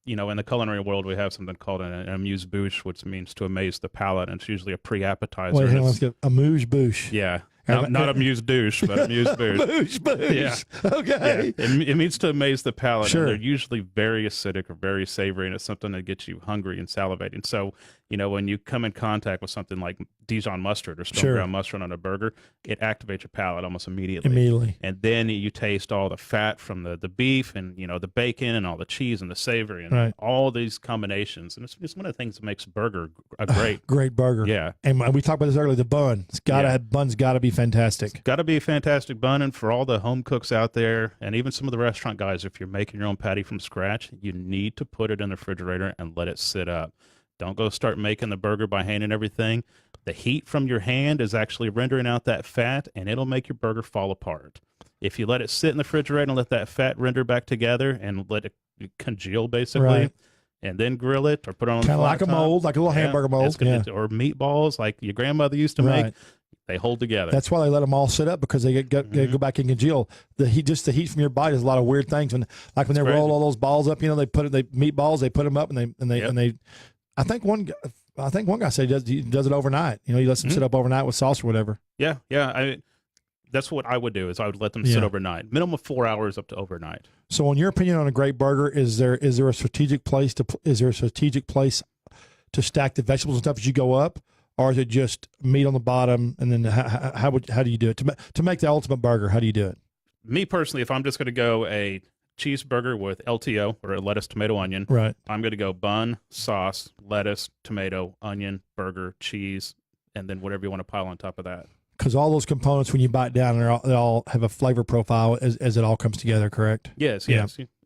in the culinary world, we have something called an amuse-bouche, which means to amaze the palate, and it's usually a pre-appetizer. Wait, hang on, let's get amuse-bouche. Yeah. Not amuse-douche, but amuse-bouche. Bouche. Yeah. Okay. Yeah. It means to amaze the palate. Sure. And they're usually very acidic or very savory, and it's something that gets you hungry and salivating. So, when you come in contact with something like Dijon mustard or stone ground mustard on a burger, it activates your palate almost immediately. And then you taste all the fat from the beef and, the bacon and all the cheese and the savory and all these combinations. And it's one of the things that makes a burger a great burger. Yeah. And we talked about this earlier, the bun. Bun's got to be fantastic. It's got to be a fantastic bun. And for all the home cooks out there, and even some of the restaurant guys, if you're making your own patty from scratch, you need to put it in the refrigerator and let it sit up. Don't go start making the burger by hand and everything. The heat from your hand is actually rendering out that fat, and it'll make your burger fall apart. If you let it sit in the refrigerator and let that fat render back together and let it congeal, basically, and then grill it or put it on kind of like a mold, like a little hamburger mold. Or meatballs like your grandmother used to make. They hold together. That's why they let them all sit up, because they go back and congeal. The heat from your body does a lot of weird things. When they roll all those balls up, they meatballs, they put them up and they. I think one guy said he does it overnight. He lets them sit up overnight with sauce or whatever. Yeah. That's what I would do. Is I would let them sit overnight, minimum of 4 hours up to overnight. So, in your opinion, on a great burger, is there a strategic place to stack the vegetables and stuff as you go up, or is it just meat on the bottom? And then how do you do it to make the ultimate burger? How do you do it? Me personally, if I'm just going to go a cheeseburger with LTO or a lettuce, tomato, onion, I'm going to go bun, sauce, lettuce, tomato, onion, burger, cheese, and then whatever you want to pile on top of that. Because all those components, when you bite down, they all have a flavor profile as it all comes together, correct? Yes.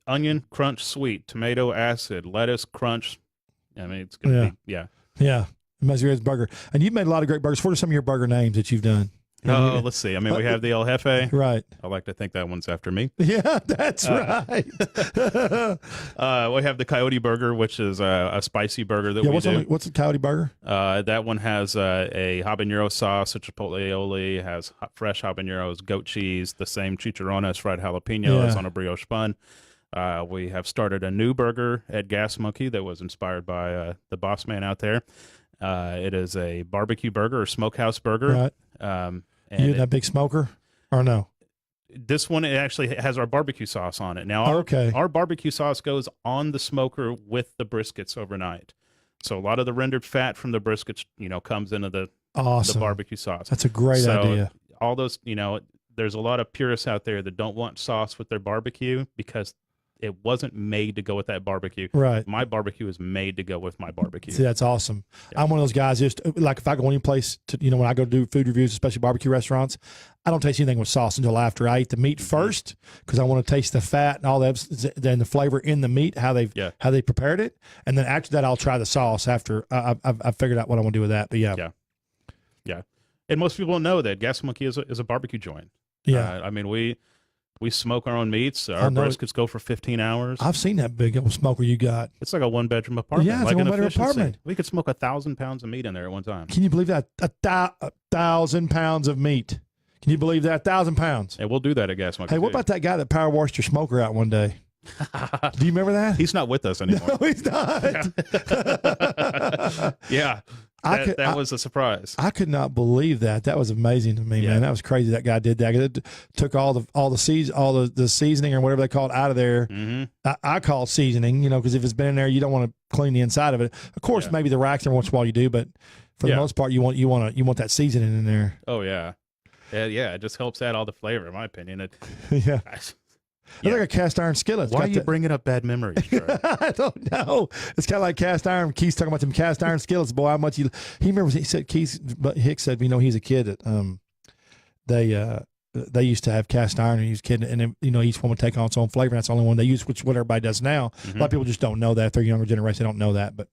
Onion, crunch, sweet. Tomato, acid. Lettuce, crunch. I mean, it's going to be, Yeah. Mazur's burger. And you've made a lot of great burgers. What are some of your burger names that you've done? Let's see. I mean, we have the El Jefe. Right. I like to think that one's after me. Yeah, that's right. We have the Coyote Burger, which is a spicy burger that we do. What's the Coyote Burger? That one has a habanero sauce, a chipotle aioli, has fresh habaneros, goat cheese, the same chicharrones, fried jalapenos on a brioche bun. We have started a new burger at Gas Monkey that was inspired by the boss man out there. It is a barbecue burger or smokehouse burger. Right. You in that big smoker or no? This one, it actually has our barbecue sauce on it. Now, our barbecue sauce goes on the smoker with the briskets overnight. So a lot of the rendered fat from the briskets, comes into the barbecue sauce. That's a great idea. All those, there's a lot of purists out there that don't want sauce with their barbecue because it wasn't made to go with that barbecue. Right. My barbecue is made to go with my barbecue. See, that's awesome. Yeah. I'm one of those guys. Just like if I go any place to, when I go to do food reviews, especially barbecue restaurants, I don't taste anything with sauce until after I eat the meat first, because I want to taste the fat and all that, then the flavor in the meat, how they prepared it, and then after that I'll try the sauce after I've figured out what I want to do with that. But yeah. And most people don't know that Gas Monkey is a barbecue joint. Yeah. I mean, we smoke our own meats. Our briskets go for 15 hours. I've seen that big old smoker you got. It's like a 1-bedroom apartment. Yeah, it's like a 1-bedroom apartment. We could smoke 1,000 pounds of meat in there at one time. Can you believe that? 1,000 pounds of meat. Can you believe that? 1,000 pounds. And we'll do that at Gas Monkey. Hey, what about that guy that power washed your smoker out one day? Do you remember that? He's not with us anymore. No, he's not. Yeah. That was a surprise. I could not believe that. That was amazing to me, man. That was crazy. That guy did that. It took all the seasoning or whatever they call it out of there. Mm-hmm. I call it seasoning, because if it's been in there, you don't want to clean the inside of it. Of course, maybe the racks every once in a while you do, but for the most part, you want that seasoning in there. Oh yeah. It just helps add all the flavor, in my opinion. Yeah. It's like a cast iron skillet. Why are you bringing up bad memories, Trey? I don't know. It's kind of like cast iron. Keith's talking about them cast iron skillets. Boy, how much he remembers. He said but Hicks said, he's a kid that they used to have cast iron and he was a kid, and then, each one would take on its own flavor. And that's the only one they use, which is what everybody does now. Mm-hmm. A lot of people just don't know that. If they're younger generation, they don't know that. But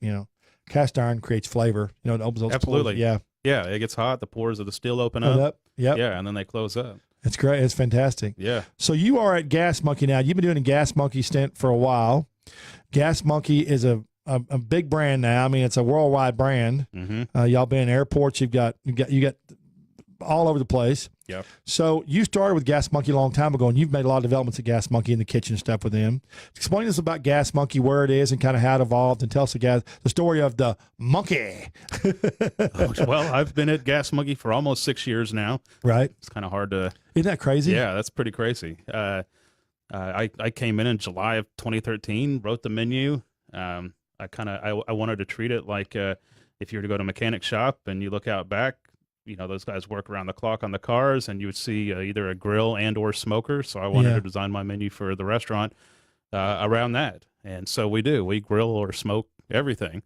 cast iron creates flavor. It opens those Absolutely. pores. Yeah. It gets hot. The pores of the steel open up. Yep. Yeah, and then they close up. It's great. It's fantastic. Yeah. So you are at Gas Monkey now. You've been doing a Gas Monkey stint for a while. Gas Monkey is a big brand now. I mean, it's a worldwide brand. Mm-hmm. Y'all been in airports. You got all over the place. Yeah. So you started with Gas Monkey a long time ago, and you've made a lot of developments at Gas Monkey in the kitchen and stuff with them. Explain to us about Gas Monkey, where it is, and kind of how it evolved, and tell us the story of the monkey. Well, I've been at Gas Monkey for almost 6 years now. Right. It's kind of hard to. Isn't that crazy? Yeah, that's pretty crazy. I came in July of 2013, wrote the menu. I wanted to treat it like if you were to go to a mechanic shop and you look out back, those guys work around the clock on the cars, and you would see either a grill and or smoker. So I wanted to design my menu for the restaurant around that. And so we do. We grill or smoke everything,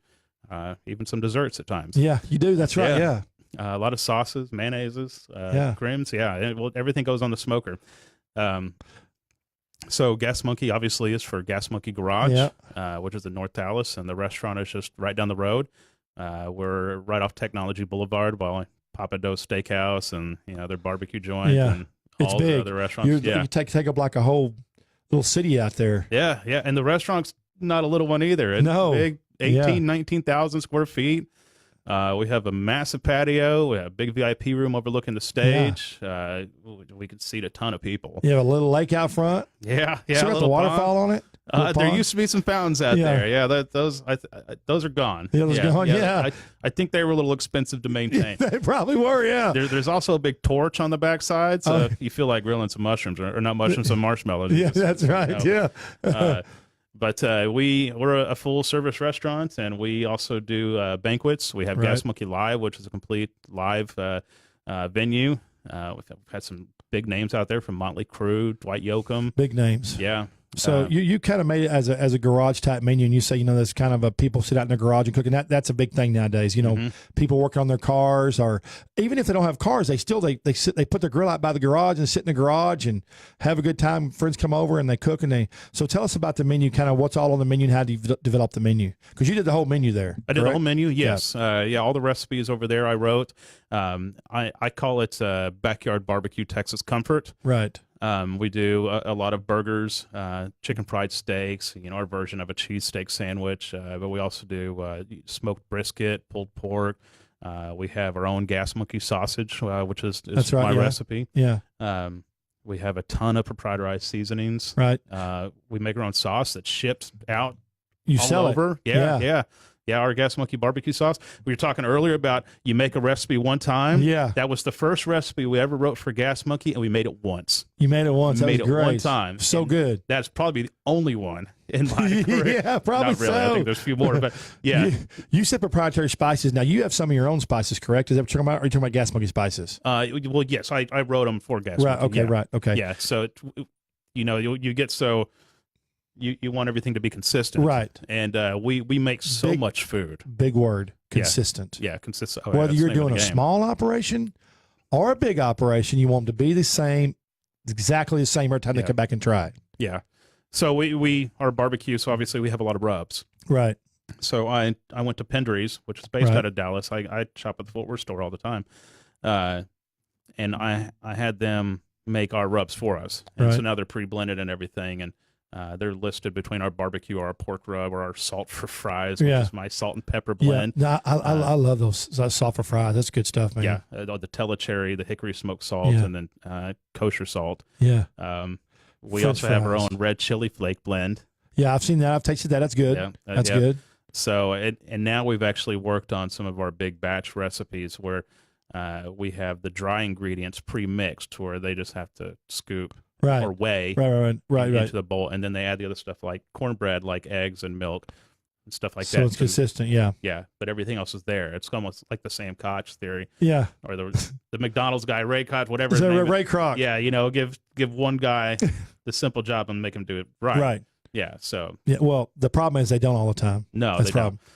even some desserts at times. Yeah, you do. That's right. Yeah. A lot of sauces, mayonnaises, creams. Yeah. Everything goes on the smoker. So Gas Monkey obviously is for Gas Monkey Garage, which is in North Dallas, and the restaurant is just right down the road. We're right off Technology Boulevard by Papa Do's Steakhouse and their barbecue joint and all the other restaurants. You take up like a whole little city out there. Yeah, and the restaurant's not a little one either. It's big, 19,000 square feet. We have a massive patio. We have a big VIP room overlooking the stage. We could seat a ton of people. You have a little lake out front. Yeah. So got the waterfall on it. There used to be some fountains out there. Yeah, those are gone. Yeah, those gone. Yeah. I think they were a little expensive to maintain. They probably were. Yeah. There's also a big torch on the backside, so you feel like grilling some mushrooms or not mushrooms, some marshmallows. Yeah, that's right. Yeah. But we're a full service restaurant, and we also do banquets. We have Gas Monkey Live, which is a complete live venue. We've had some big names out there from Motley Crue, Dwight Yoakam. Big names. Yeah. So you kind of made it as a garage type menu, and you say there's kind of a people sit out in their garage and cook, and that's a big thing nowadays. People working on their cars, or even if they don't have cars, they put their grill out by the garage and sit in the garage and have a good time. Friends come over and they cook, so tell us about the menu, kind of what's all on the menu and how do you develop the menu, because you did the whole menu there. I did the whole menu. Yes. All the recipes over there I wrote. I call it backyard barbecue Texas comfort. Right. We do a lot of burgers, chicken fried steaks, our version of a cheesesteak sandwich, but we also do smoked brisket, pulled pork. We have our own Gas Monkey sausage, which is my recipe. Yeah. We have a ton of proprietary seasonings. Right. We make our own sauce that's shipped out You all sell over. it. Yeah, our Gas Monkey barbecue sauce. We were talking earlier about you make a recipe one time. Yeah. That was the first recipe we ever wrote for Gas Monkey, and we made it once. You made it once. That made was it great. one time. So And good. That's probably the only one in my career. Yeah, probably Not really. so. I think there's a few more, but yeah. You said proprietary spices. Now, you have some of your own spices, correct? Is that what you're talking about? Or are you talking about Gas Monkey spices? Well, yes, I wrote them for Gas Right. Monkey. Okay. Right. Okay. Yeah. So, you get so you want everything to be consistent, Right. And we make so much food. Big word, consistent. Yeah, consistent. Whether you're doing a small operation or a big operation, you want them to be the same, exactly the same every time they come back and try it. Yeah. So we our barbecue. So obviously we have a lot of rubs. Right. So I went to Pendry's, which is based out of Dallas. I shop at the Fort Worth store all the time, and I had them make our rubs for us. And so now they're pre-blended and everything, and they're listed between our barbecue, our pork rub, or our salt for fries, which is my salt and pepper blend. Yeah, no, I love those salt for fries. That's good stuff, man. Yeah, the telecherry, the hickory smoked salt, and then kosher salt. Yeah. We French also have our fries. own red chili flake blend. Yeah, I've seen that. I've tasted that. That's good. Yeah, That's good. So, and now we've actually worked on some of our big batch recipes where we have the dry ingredients pre-mixed, where they just have to scoop or weigh into the bowl, and then they add the other stuff like cornbread, like eggs and milk and stuff like that. So it's consistent, yeah. Yeah, but everything else is there. It's almost like the Sam Koch theory. Yeah. Or the McDonald's guy, Ray Koch, whatever. So Ray Kroc. Yeah, give one guy the simple job and make him do it right. Right. Yeah, so. Yeah, well, the problem is they don't all the time. No, that's they the problem. don't.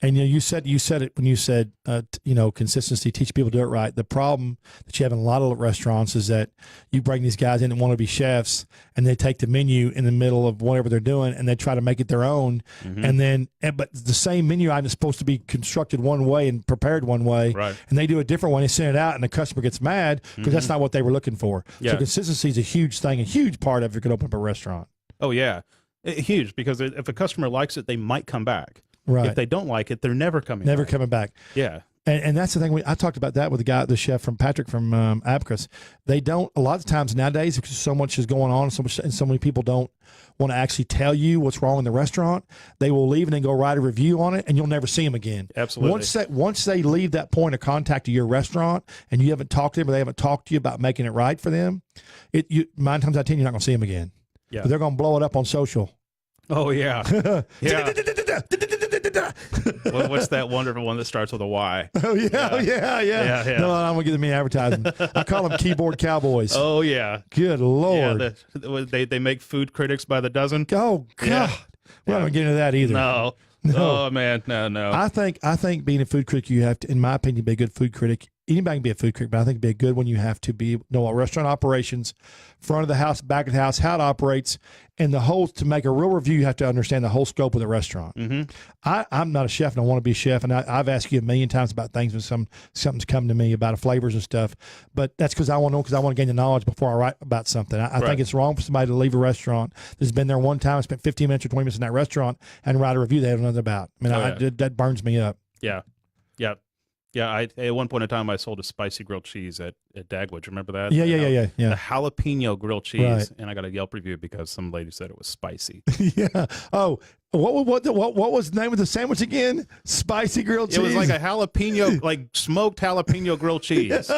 And you said it when you said consistency, teach people to do it right. The problem that you have in a lot of restaurants is that you bring these guys in that want to be chefs, and they take the menu in the middle of whatever they're doing, and they try to make it their own. And but the same menu item is supposed to be constructed one way and prepared one way, and they do a different one. They send it out, and the customer gets mad because that's not what they were looking for. Yeah. So consistency is a huge thing, a huge part of if you're going to open up a restaurant. Oh yeah, huge, because if a customer likes it, they might come back. Right. If they don't like it, they're never coming back. Yeah. And that's the thing. I talked about that with the chef from Patrick from Abacus. They don't, a lot of times nowadays, because so much is going on, and so many people don't want to actually tell you what's wrong in the restaurant, they will leave and then go write a review on it, and you'll never see them again. Absolutely. Once they leave that point of contact to your restaurant, and you haven't talked to them, or they haven't talked to you about making it right for them, 9 times out of 10, you're not going to see them again. Yeah. But they're going to blow it up on social. Oh yeah. Yeah. What's that wonderful one that starts with a Y? Oh yeah. No, I'm gonna give them any advertising. I call them keyboard cowboys. Oh yeah. Good Lord. Yeah, they make food critics by the dozen. Oh God. Yeah. We're not gonna get into that either. No. Oh man, no. I think being a food critic, you have to, in my opinion, be a good food critic. Anybody can be a food critic, but I think to be a good one, you have to know what restaurant operations, front of the house, back of the house, how it operates, and to make a real review, you have to understand the whole scope of the restaurant. I'm not a chef, and I want to be a chef, and I've asked you a million times about things when something's come to me about flavors and stuff, but that's because I want to know, because I want to gain the knowledge before I write about something. I think it's wrong for somebody to leave a restaurant that's been there one time, spent 15 minutes or 20 minutes in that restaurant, and write a review they don't know nothing about. I mean, that burns me up. Yeah. At one point in time, I sold a spicy grilled cheese at Dagwood. Remember that? Yeah. The jalapeno grilled cheese, and I got a Yelp review because some lady said it was spicy. Yeah. Oh, what was the name of the sandwich again? Spicy grilled cheese. It was like a jalapeno, like smoked jalapeno grilled cheese.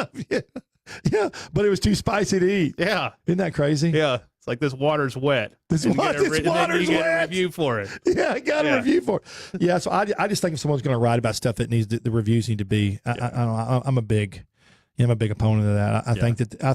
Yeah, but it was too spicy to eat. Yeah. Isn't that crazy? Yeah. It's like, this water's wet. This water's wet. You get a review for it. Yeah, I got a review for it. Yeah, so I just think if someone's going to write about stuff that needs the reviews need to be. I'm a big opponent of that. I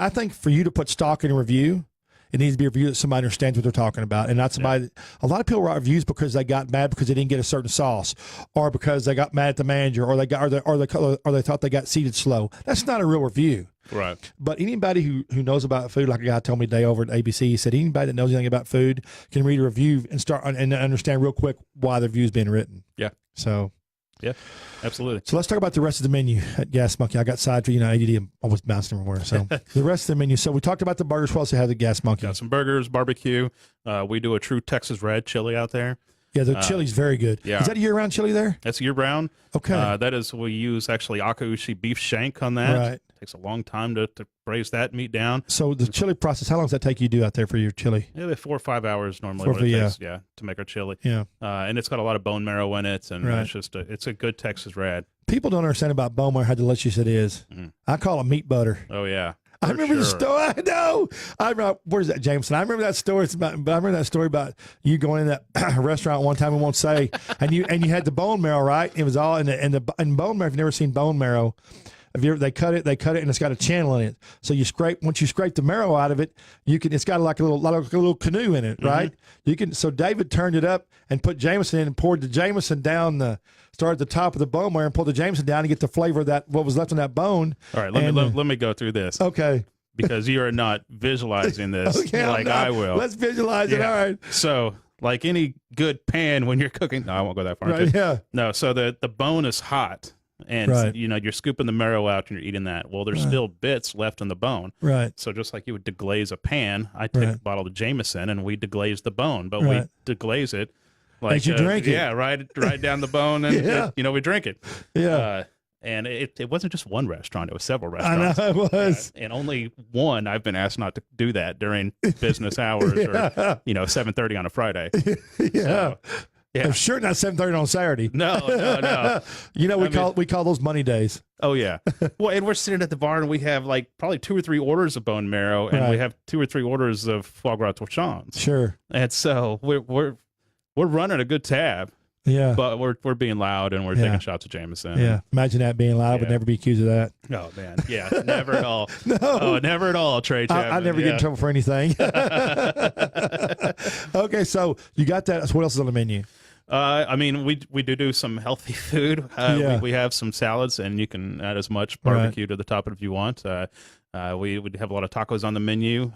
think for you to put stock in a review, it needs to be a review that somebody understands what they're talking about, and not somebody. A lot of people write reviews because they got mad because they didn't get a certain sauce, or because they got mad at the manager, or they thought they got seated slow. That's not a real review. Right. But anybody who knows about food, like a guy told me today over at ABC, he said anybody that knows anything about food can read a review and start and understand real quick why the review is being written. Yeah. So. Yeah, absolutely. So let's talk about the rest of the menu at Gas Monkey. I got sidetracked, ADD, I'm always bouncing everywhere. So the rest of the menu. So we talked about the burgers. What else do you have at Gas Monkey? Got some burgers, barbecue. We do a true Texas red chili out there. Yeah, the chili's very good. Yeah. Is that a year-round chili there? That's year-round. Okay. That is, we use actually Akaushi beef shank on that. Right. Takes a long time to braise that meat down. So the chili process, how long does that take you to do out there for your chili? Yeah, 4 or 5 hours normally. 4 or 5, takes, to make our chili. Yeah. And it's got a lot of bone marrow in it, and it's just it's a good Texas red. People don't understand about bone marrow how delicious it is. I call it meat butter. Oh yeah. I remember the story. I know. I remember, where's that, Jameson? I remember that story. I remember that story about you going in that restaurant one time. I won't say. And you had the bone marrow, right? It was all in bone marrow. If you've never seen bone marrow, They cut it, and it's got a channel in it. So once you scrape the marrow out of it, it's got like a little canoe in it, right? So David turned it up and put Jameson in and poured the Jameson down started at the top of the bone marrow and pulled the Jameson down to get the flavor of what was left on that bone. All right, let me go through this. Okay. Because you are not visualizing this okay, like I will. Let's visualize it. All right. So, like any good pan when you're cooking, no, I won't go that far. Right, yeah. No, so the bone is hot, and you're scooping the marrow out and you're eating that. Well, there's still bits left in the bone. Right. So just like you would deglaze a pan, I take a bottle of Jameson and we deglaze the bone, but we deglaze it like as you drink it. Yeah, right down the bone, and we drink it. Yeah. And it wasn't just one restaurant; it was several restaurants. I know it was, and only one I've been asked not to do that during business hours or 7:30 on a Friday. Yeah. Yeah. I'm sure not 7:30 on Saturday. No. We call those money days. Oh yeah. Well, and we're sitting at the bar and we have like probably 2 or 3 orders of bone marrow, and we have 2 or 3 orders of foie gras torchons. Sure. And so we're running a good tab. Yeah. But we're being loud and we're taking shots of Jameson. Yeah. Imagine that being loud. I would never be accused of that. Oh man. Yeah. Never at all. No. Oh, never at all, Trey Chapman. I never get in trouble for anything. Okay, so you got that. So what else is on the menu? I mean, we do some healthy food. We have some salads, and you can add as much barbecue to the top of it if you want. We would have a lot of tacos on the menu.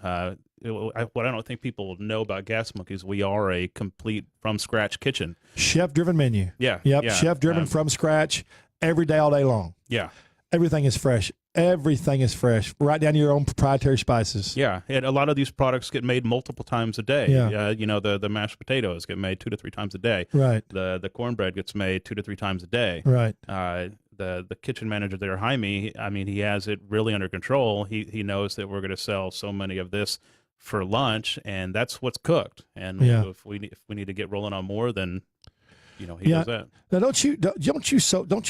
What I don't think people know about Gas Monkeys, we are a complete from-scratch kitchen. Chef-driven menu. Yeah. Yep, yeah. chef-driven from scratch, every day, all day long. Yeah. Everything is fresh. Everything is fresh, right down to your own proprietary spices. Yeah, and a lot of these products get made multiple times a day. Yeah. The mashed potatoes get made 2 to 3 times a day. Right. The cornbread gets made 2 to 3 times a day. Right. The kitchen manager there, Jaime, I mean, he has it really under control. He knows that we're going to sell so many of this for lunch, and that's what's cooked. And if we need to get rolling on more, then he does that. Now, don't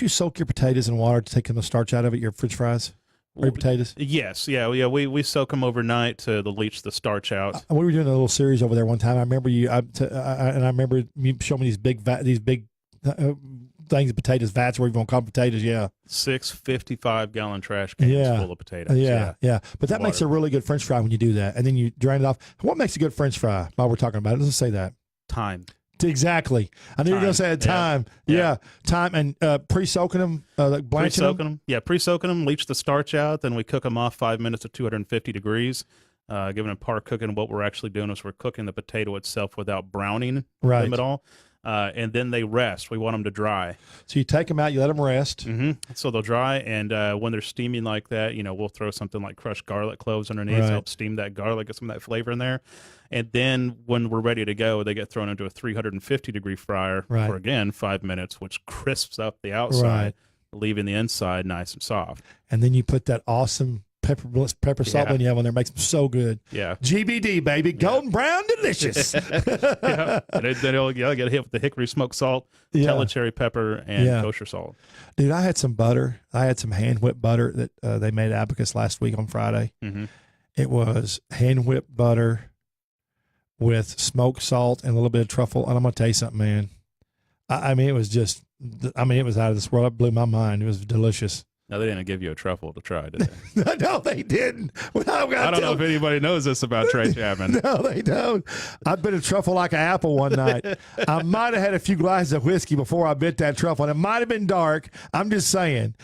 you soak your potatoes in water to take the starch out of it? Your French fries or your potatoes? Yes, yeah. We soak them overnight to leach the starch out. We were doing a little series over there one time. I remember I remember you showing me these big things of potatoes, vats, whatever you want to call them, potatoes. Yeah, 6 55-gallon trash cans full of potatoes. Yeah. But that makes a really good French fry when you do that, and then you drain it off. What makes a good French fry? While we're talking about it, let's say that time. Exactly. I knew you were going to say time. Yeah. Time and pre-soaking them, like blanching them. Yeah, pre-soaking them, leach the starch out, then we cook them off 5 minutes at 250 degrees. Giving them par cooking. What we're actually doing is we're cooking the potato itself without browning them at all. And then they rest. We want them to dry. So you take them out, you let them rest. Mm-hmm. So they'll dry, and when they're steaming like that, we'll throw something like crushed garlic cloves underneath to help steam that garlic, get some of that flavor in there. And then when we're ready to go, they get thrown into a 350-degree fryer for, again, 5 minutes, which crisps up the outside, leaving the inside nice and soft. And then you put that awesome pepper salt when you have on there. Makes them so good. Yeah. GBD, baby. Golden brown delicious. And then it'll get hit with the hickory smoked salt, cherry pepper, and kosher salt. Dude, I had some butter. I had some hand-whipped butter that they made at Abacus last week on Friday. Mm-hmm. It was hand-whipped butter with smoked salt and a little bit of truffle. And I'm going to tell you something, man. I mean, it was just, it was out of this world. It blew my mind. It was delicious. No, they didn't give you a truffle to try, did they? No, they didn't. I don't know if anybody knows this about Trey Chapman. No, they don't. I bit a truffle like an apple one night. I might have had a few glasses of whiskey before I bit that truffle, and it might have been dark. I'm just saying.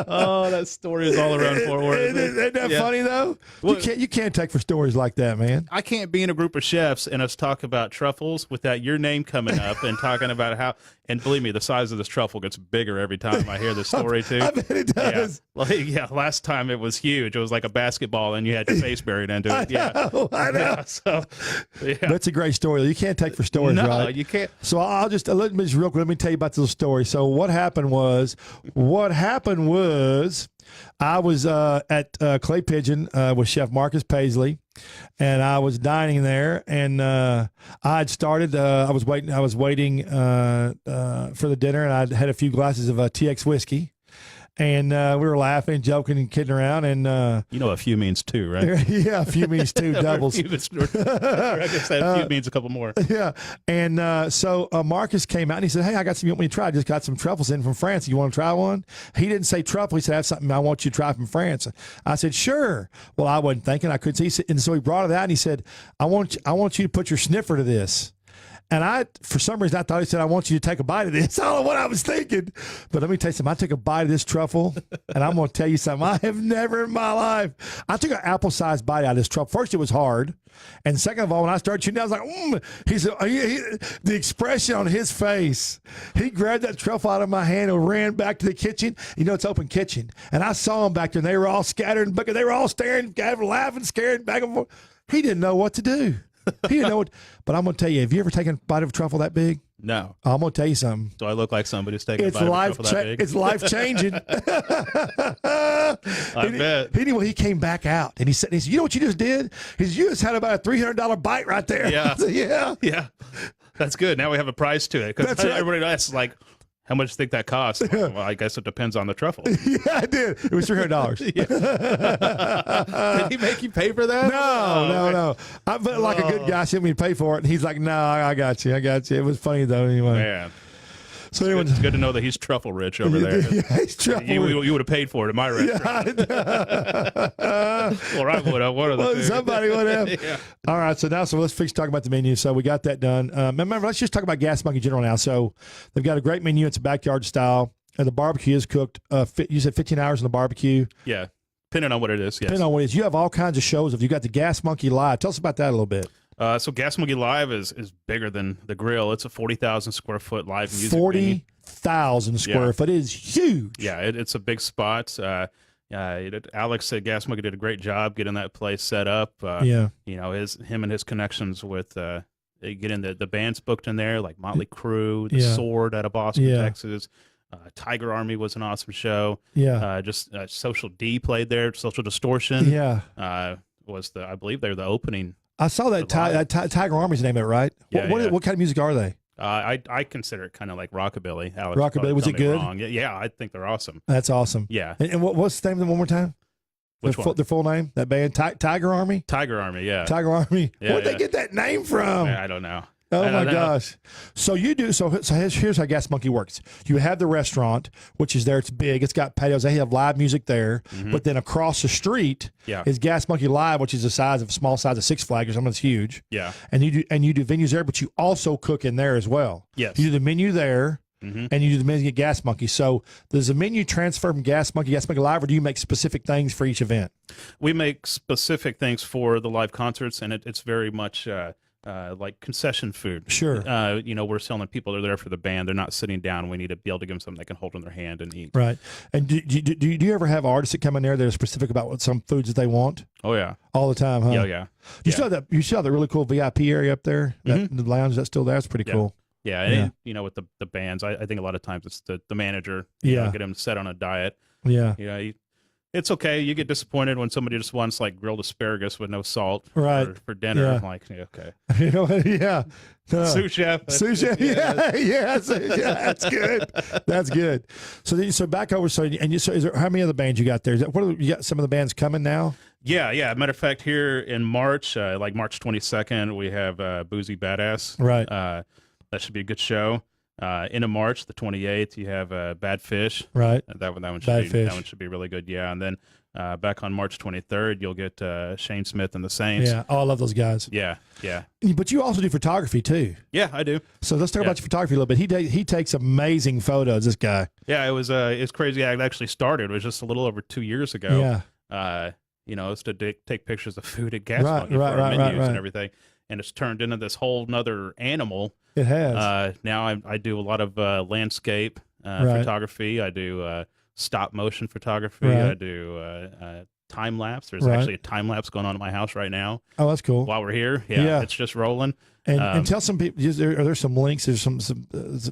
Oh, that story is all around Fort Worth. Isn't that funny, though? Well, you can't take for stories like that, man. I can't be in a group of chefs and us talk about truffles without your name coming up and talking about how, and believe me, the size of this truffle gets bigger every time I hear this story, too. I bet it does. Last time it was huge. It was like a basketball, and you had your face buried into it. I know. That's a great story. You can't take for stories, right? No, you can't. So I'll just, let me tell you about this story. So what happened was I was at Clay Pigeon with Chef Marcus Paisley, and I was dining there, and I had started. I was waiting for the dinner, and I had a few glasses of TX whiskey, And we were laughing, joking, and kidding around. And a few means two, right? yeah, a few means two doubles. I guess that a few means a couple more. Yeah. And so Marcus came out and he said, "Hey, I got some you want me to try. I just got some truffles in from France. You want to try one?" He didn't say truffle. He said, "I have something I want you to try from France." I said, "Sure." Well, I wasn't thinking. I couldn't see. And so he brought it out and he said, I want you to put your sniffer to this. And for some reason, I thought he said, "I want you to take a bite of this." I don't know what I was thinking. But let me tell you something. I took a bite of this truffle, and I'm going to tell you something. I have never in my life. I took an apple-sized bite out of this truffle. First, it was hard. And second of all, when I started chewing down, I was like, He said, the expression on his face, he grabbed that truffle out of my hand and ran back to the kitchen. It's open kitchen. And I saw him back there, and they were all scattered. They were all staring, laughing, scared, back and forth. He didn't know what to do. He didn't know what, but I'm going to tell you, have you ever taken a bite of truffle that big? No. I'm going to tell you something. Do I look like somebody who's taking a bite of truffle that big? It's life-changing. I bet. Anyway, he came back out, and he said, "You know what you just did? He said, you just had about a $300 bite right there." Yeah. I said, yeah. Yeah. That's good. Now we have a price to it. Because That's right. everybody asks, like, how much do you think that costs? Well, I guess it depends on the truffle. Yeah, I did. It was $300. Did he make you pay for that? No. I felt like a good guy sent me to pay for it, and he's like, "No, I got you. It was funny, though, anyway." Man. So anyway, It's good to know that he's truffle rich over there. Yeah, he's truffle rich. You would have paid for it at my restaurant. Yeah, Or I would have. One of the two. somebody would have. Yeah. All right, so let's fix talking about the menu. So we got that done. Remember, let's just talk about Gas Monkey in general now. So they've got a great menu. It's a backyard style, and the barbecue is cooked. You said 15 hours in the barbecue. Yeah, depending on what it is. Yes. Depending on what it is. You have all kinds of shows. If you got the Gas Monkey Live, tell us about that a little bit. So Gas Monkey Live is bigger than the grill. It's a 40,000 square foot live music venue. 40,000 square foot is huge. Yeah, it's a big spot. Alex at Gas Monkey did a great job getting that place set up. Him and his connections with getting the bands booked in there, like Motley Crue, The Sword out of Boston, Texas. Tiger Army was an awesome show. Yeah. Social D played there. Social Distortion. Yeah. I believe they're the opening. I saw that Tiger Army's name, right? Yeah, what kind of music are they? I consider it kind of like rockabilly. Alex, rockabilly, was it good? Wrong. Yeah, I think they're awesome. That's awesome. Yeah. And what's the name of them one more time? Which one? Their full name? That band, Tiger Army? Tiger Army, yeah. Tiger Army. Yeah, Where'd they get that name from? I don't know. Oh my gosh! So you do so. Here's how Gas Monkey works. You have the restaurant, which is there. It's big. It's got patios. They have live music there. Mm-hmm. But then across the street is Gas Monkey Live, which is the small size of Six Flags or something that's huge. Yeah. And you do venues there, but you also cook in there as well. Yes. You do the menu there. Mm-hmm. And you do the menu at Gas Monkey. So does the menu transfer from Gas Monkey Live, or do you make specific things for each event? We make specific things for the live concerts, and it's very much like concession food. Sure. We're selling people that are there for the band. They're not sitting down. We need to be able to give them something they can hold in their hand and eat. Right. And do you ever have artists that come in there that are specific about some foods that they want? Oh yeah. All the time, huh? Yeah. You still have that really cool VIP area up there, the lounge that's still there. It's pretty cool. Yeah, and with the bands, I think a lot of times it's the manager. Get them set on a diet. Yeah. It's okay. You get disappointed when somebody just wants like grilled asparagus with no salt for dinner. Yeah. I'm like, okay. Yeah. Sous chef. Sous chef. Yeah. That's good. That's good. So back over. So is there, how many other bands you got there? You got some of the bands coming now? Yeah. Matter of fact, here in March, like March 22nd, we have Boozy Badass. Right. That should be a good show. End of March, the 28th, you have Bad Fish. Right. That one should be really good. Yeah, and then back on March 23rd, you'll get Shane Smith and the Saints. Yeah. Oh, I love those guys. Yeah. But you also do photography too. Yeah, I do. So let's talk about your photography a little bit. He takes amazing photos. This guy. Yeah, it's crazy. I actually started. It was just a little over 2 years ago. Yeah. It's to take pictures of food at Gas Monkey for our menus and everything. And it's turned into this whole nother animal. It has. Now I do a lot of landscape photography. I do stop motion photography. Right. I do time lapse. There's actually a time lapse going on at my house right now. Oh, that's cool. While we're here, it's just rolling. And tell some people, are there some links? There's some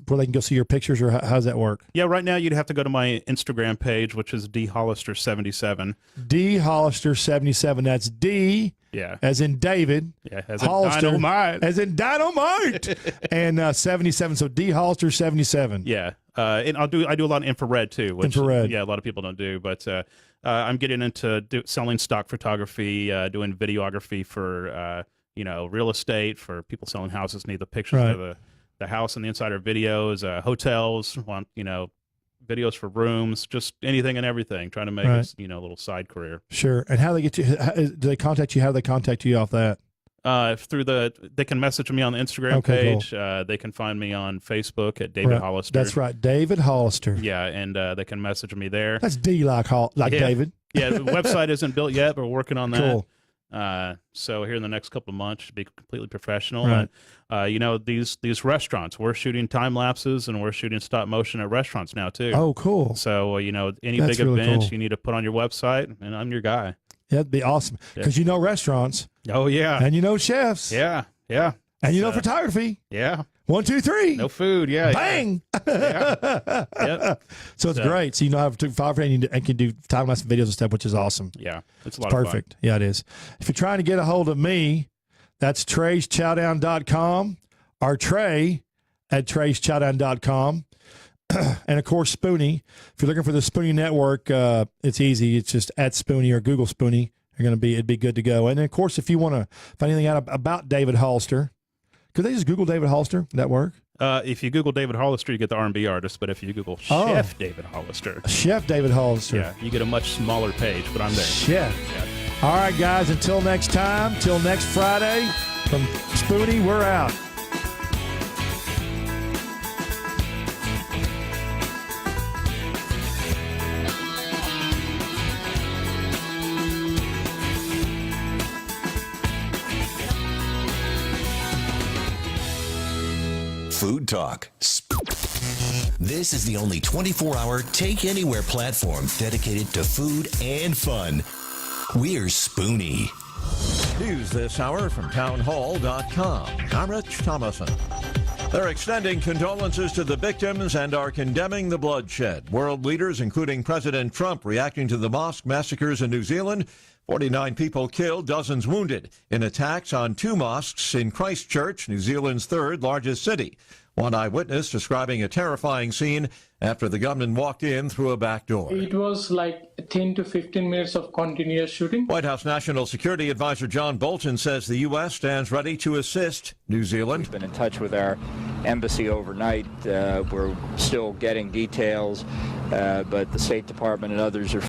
where they can go see your pictures, or how does that work? Yeah, right now you'd have to go to my Instagram page, which is Hollister77. Hollister77. That's D. Yeah. As in David. Yeah. As Hollister. in dynamite. As in dynamite. And 77. So Hollister77. Yeah. And I do a lot of infrared too, which Infrared. a lot of people don't do. But I'm getting into selling stock photography, doing videography for real estate, for people selling houses need the pictures Right. of the house and the inside are videos. Hotels want videos for rooms, just anything and everything. Trying to make Right. a little side career. Sure. And how do they get you? Do they contact you? How do they contact you off that? They can message me on the Instagram Okay, cool. page. They can find me on Facebook at David Right. Hollister. That's right, David Hollister. Yeah, and they can message me there. That's D like Yeah. David. Yeah, the website isn't built yet, but we're working on that. Cool. So here in the next couple of months, should be completely professional. Right. And these restaurants, we're shooting time lapses and we're shooting stop motion at restaurants now too. Oh, cool. So any That's big really events cool. you need to put on your website, and I'm your guy. Yeah, that'd be awesome because you know restaurants Oh yeah, and you know chefs yeah, and you know photography. yeah. 1, 2, 3. No food, yeah. Bang. Yeah. Yep. So it's great. So you know how to photography and can do time lapse videos and stuff, which is awesome. Yeah, it's a It's lot of fun. perfect. Yeah, it is. If you're trying to get a hold of me, that's Trey'sChowdown.com or Trey at Trey'sChowdown.com. And of course, Spoonie. If you're looking for the Spoonie Network, it's easy. It's just at Spoonie or Google Spoonie. It'd be good to go. And then, of course, if you want to find anything out about David Hollister, could they just Google David Hollister? Would that work? If you Google David Hollister, you get the R&B artist. But if you Google Chef David Hollister, Chef David Hollister. yeah, you get a much smaller page. But I'm there. Chef. Yeah. All right, guys. Until next time, till next Friday, from Spoonie, we're out. Food Talk. This is the only 24-hour Take Anywhere platform dedicated to food and fun. We're Spoonie. News this hour from townhall.com. I'm Rich Thomason. They're extending condolences to the victims and are condemning the bloodshed. World leaders, including President Trump, reacting to the mosque massacres in New Zealand. 49 people killed, dozens wounded in attacks on 2 mosques in Christchurch, New Zealand's 3rd largest city. One eyewitness describing a terrifying scene after the gunman walked in through a back door. It was like 10 to 15 minutes of continuous shooting. White House National Security Advisor John Bolton says the U.S. stands ready to assist New Zealand. We've been in touch with our embassy overnight. We're still getting details, but the State Department and others are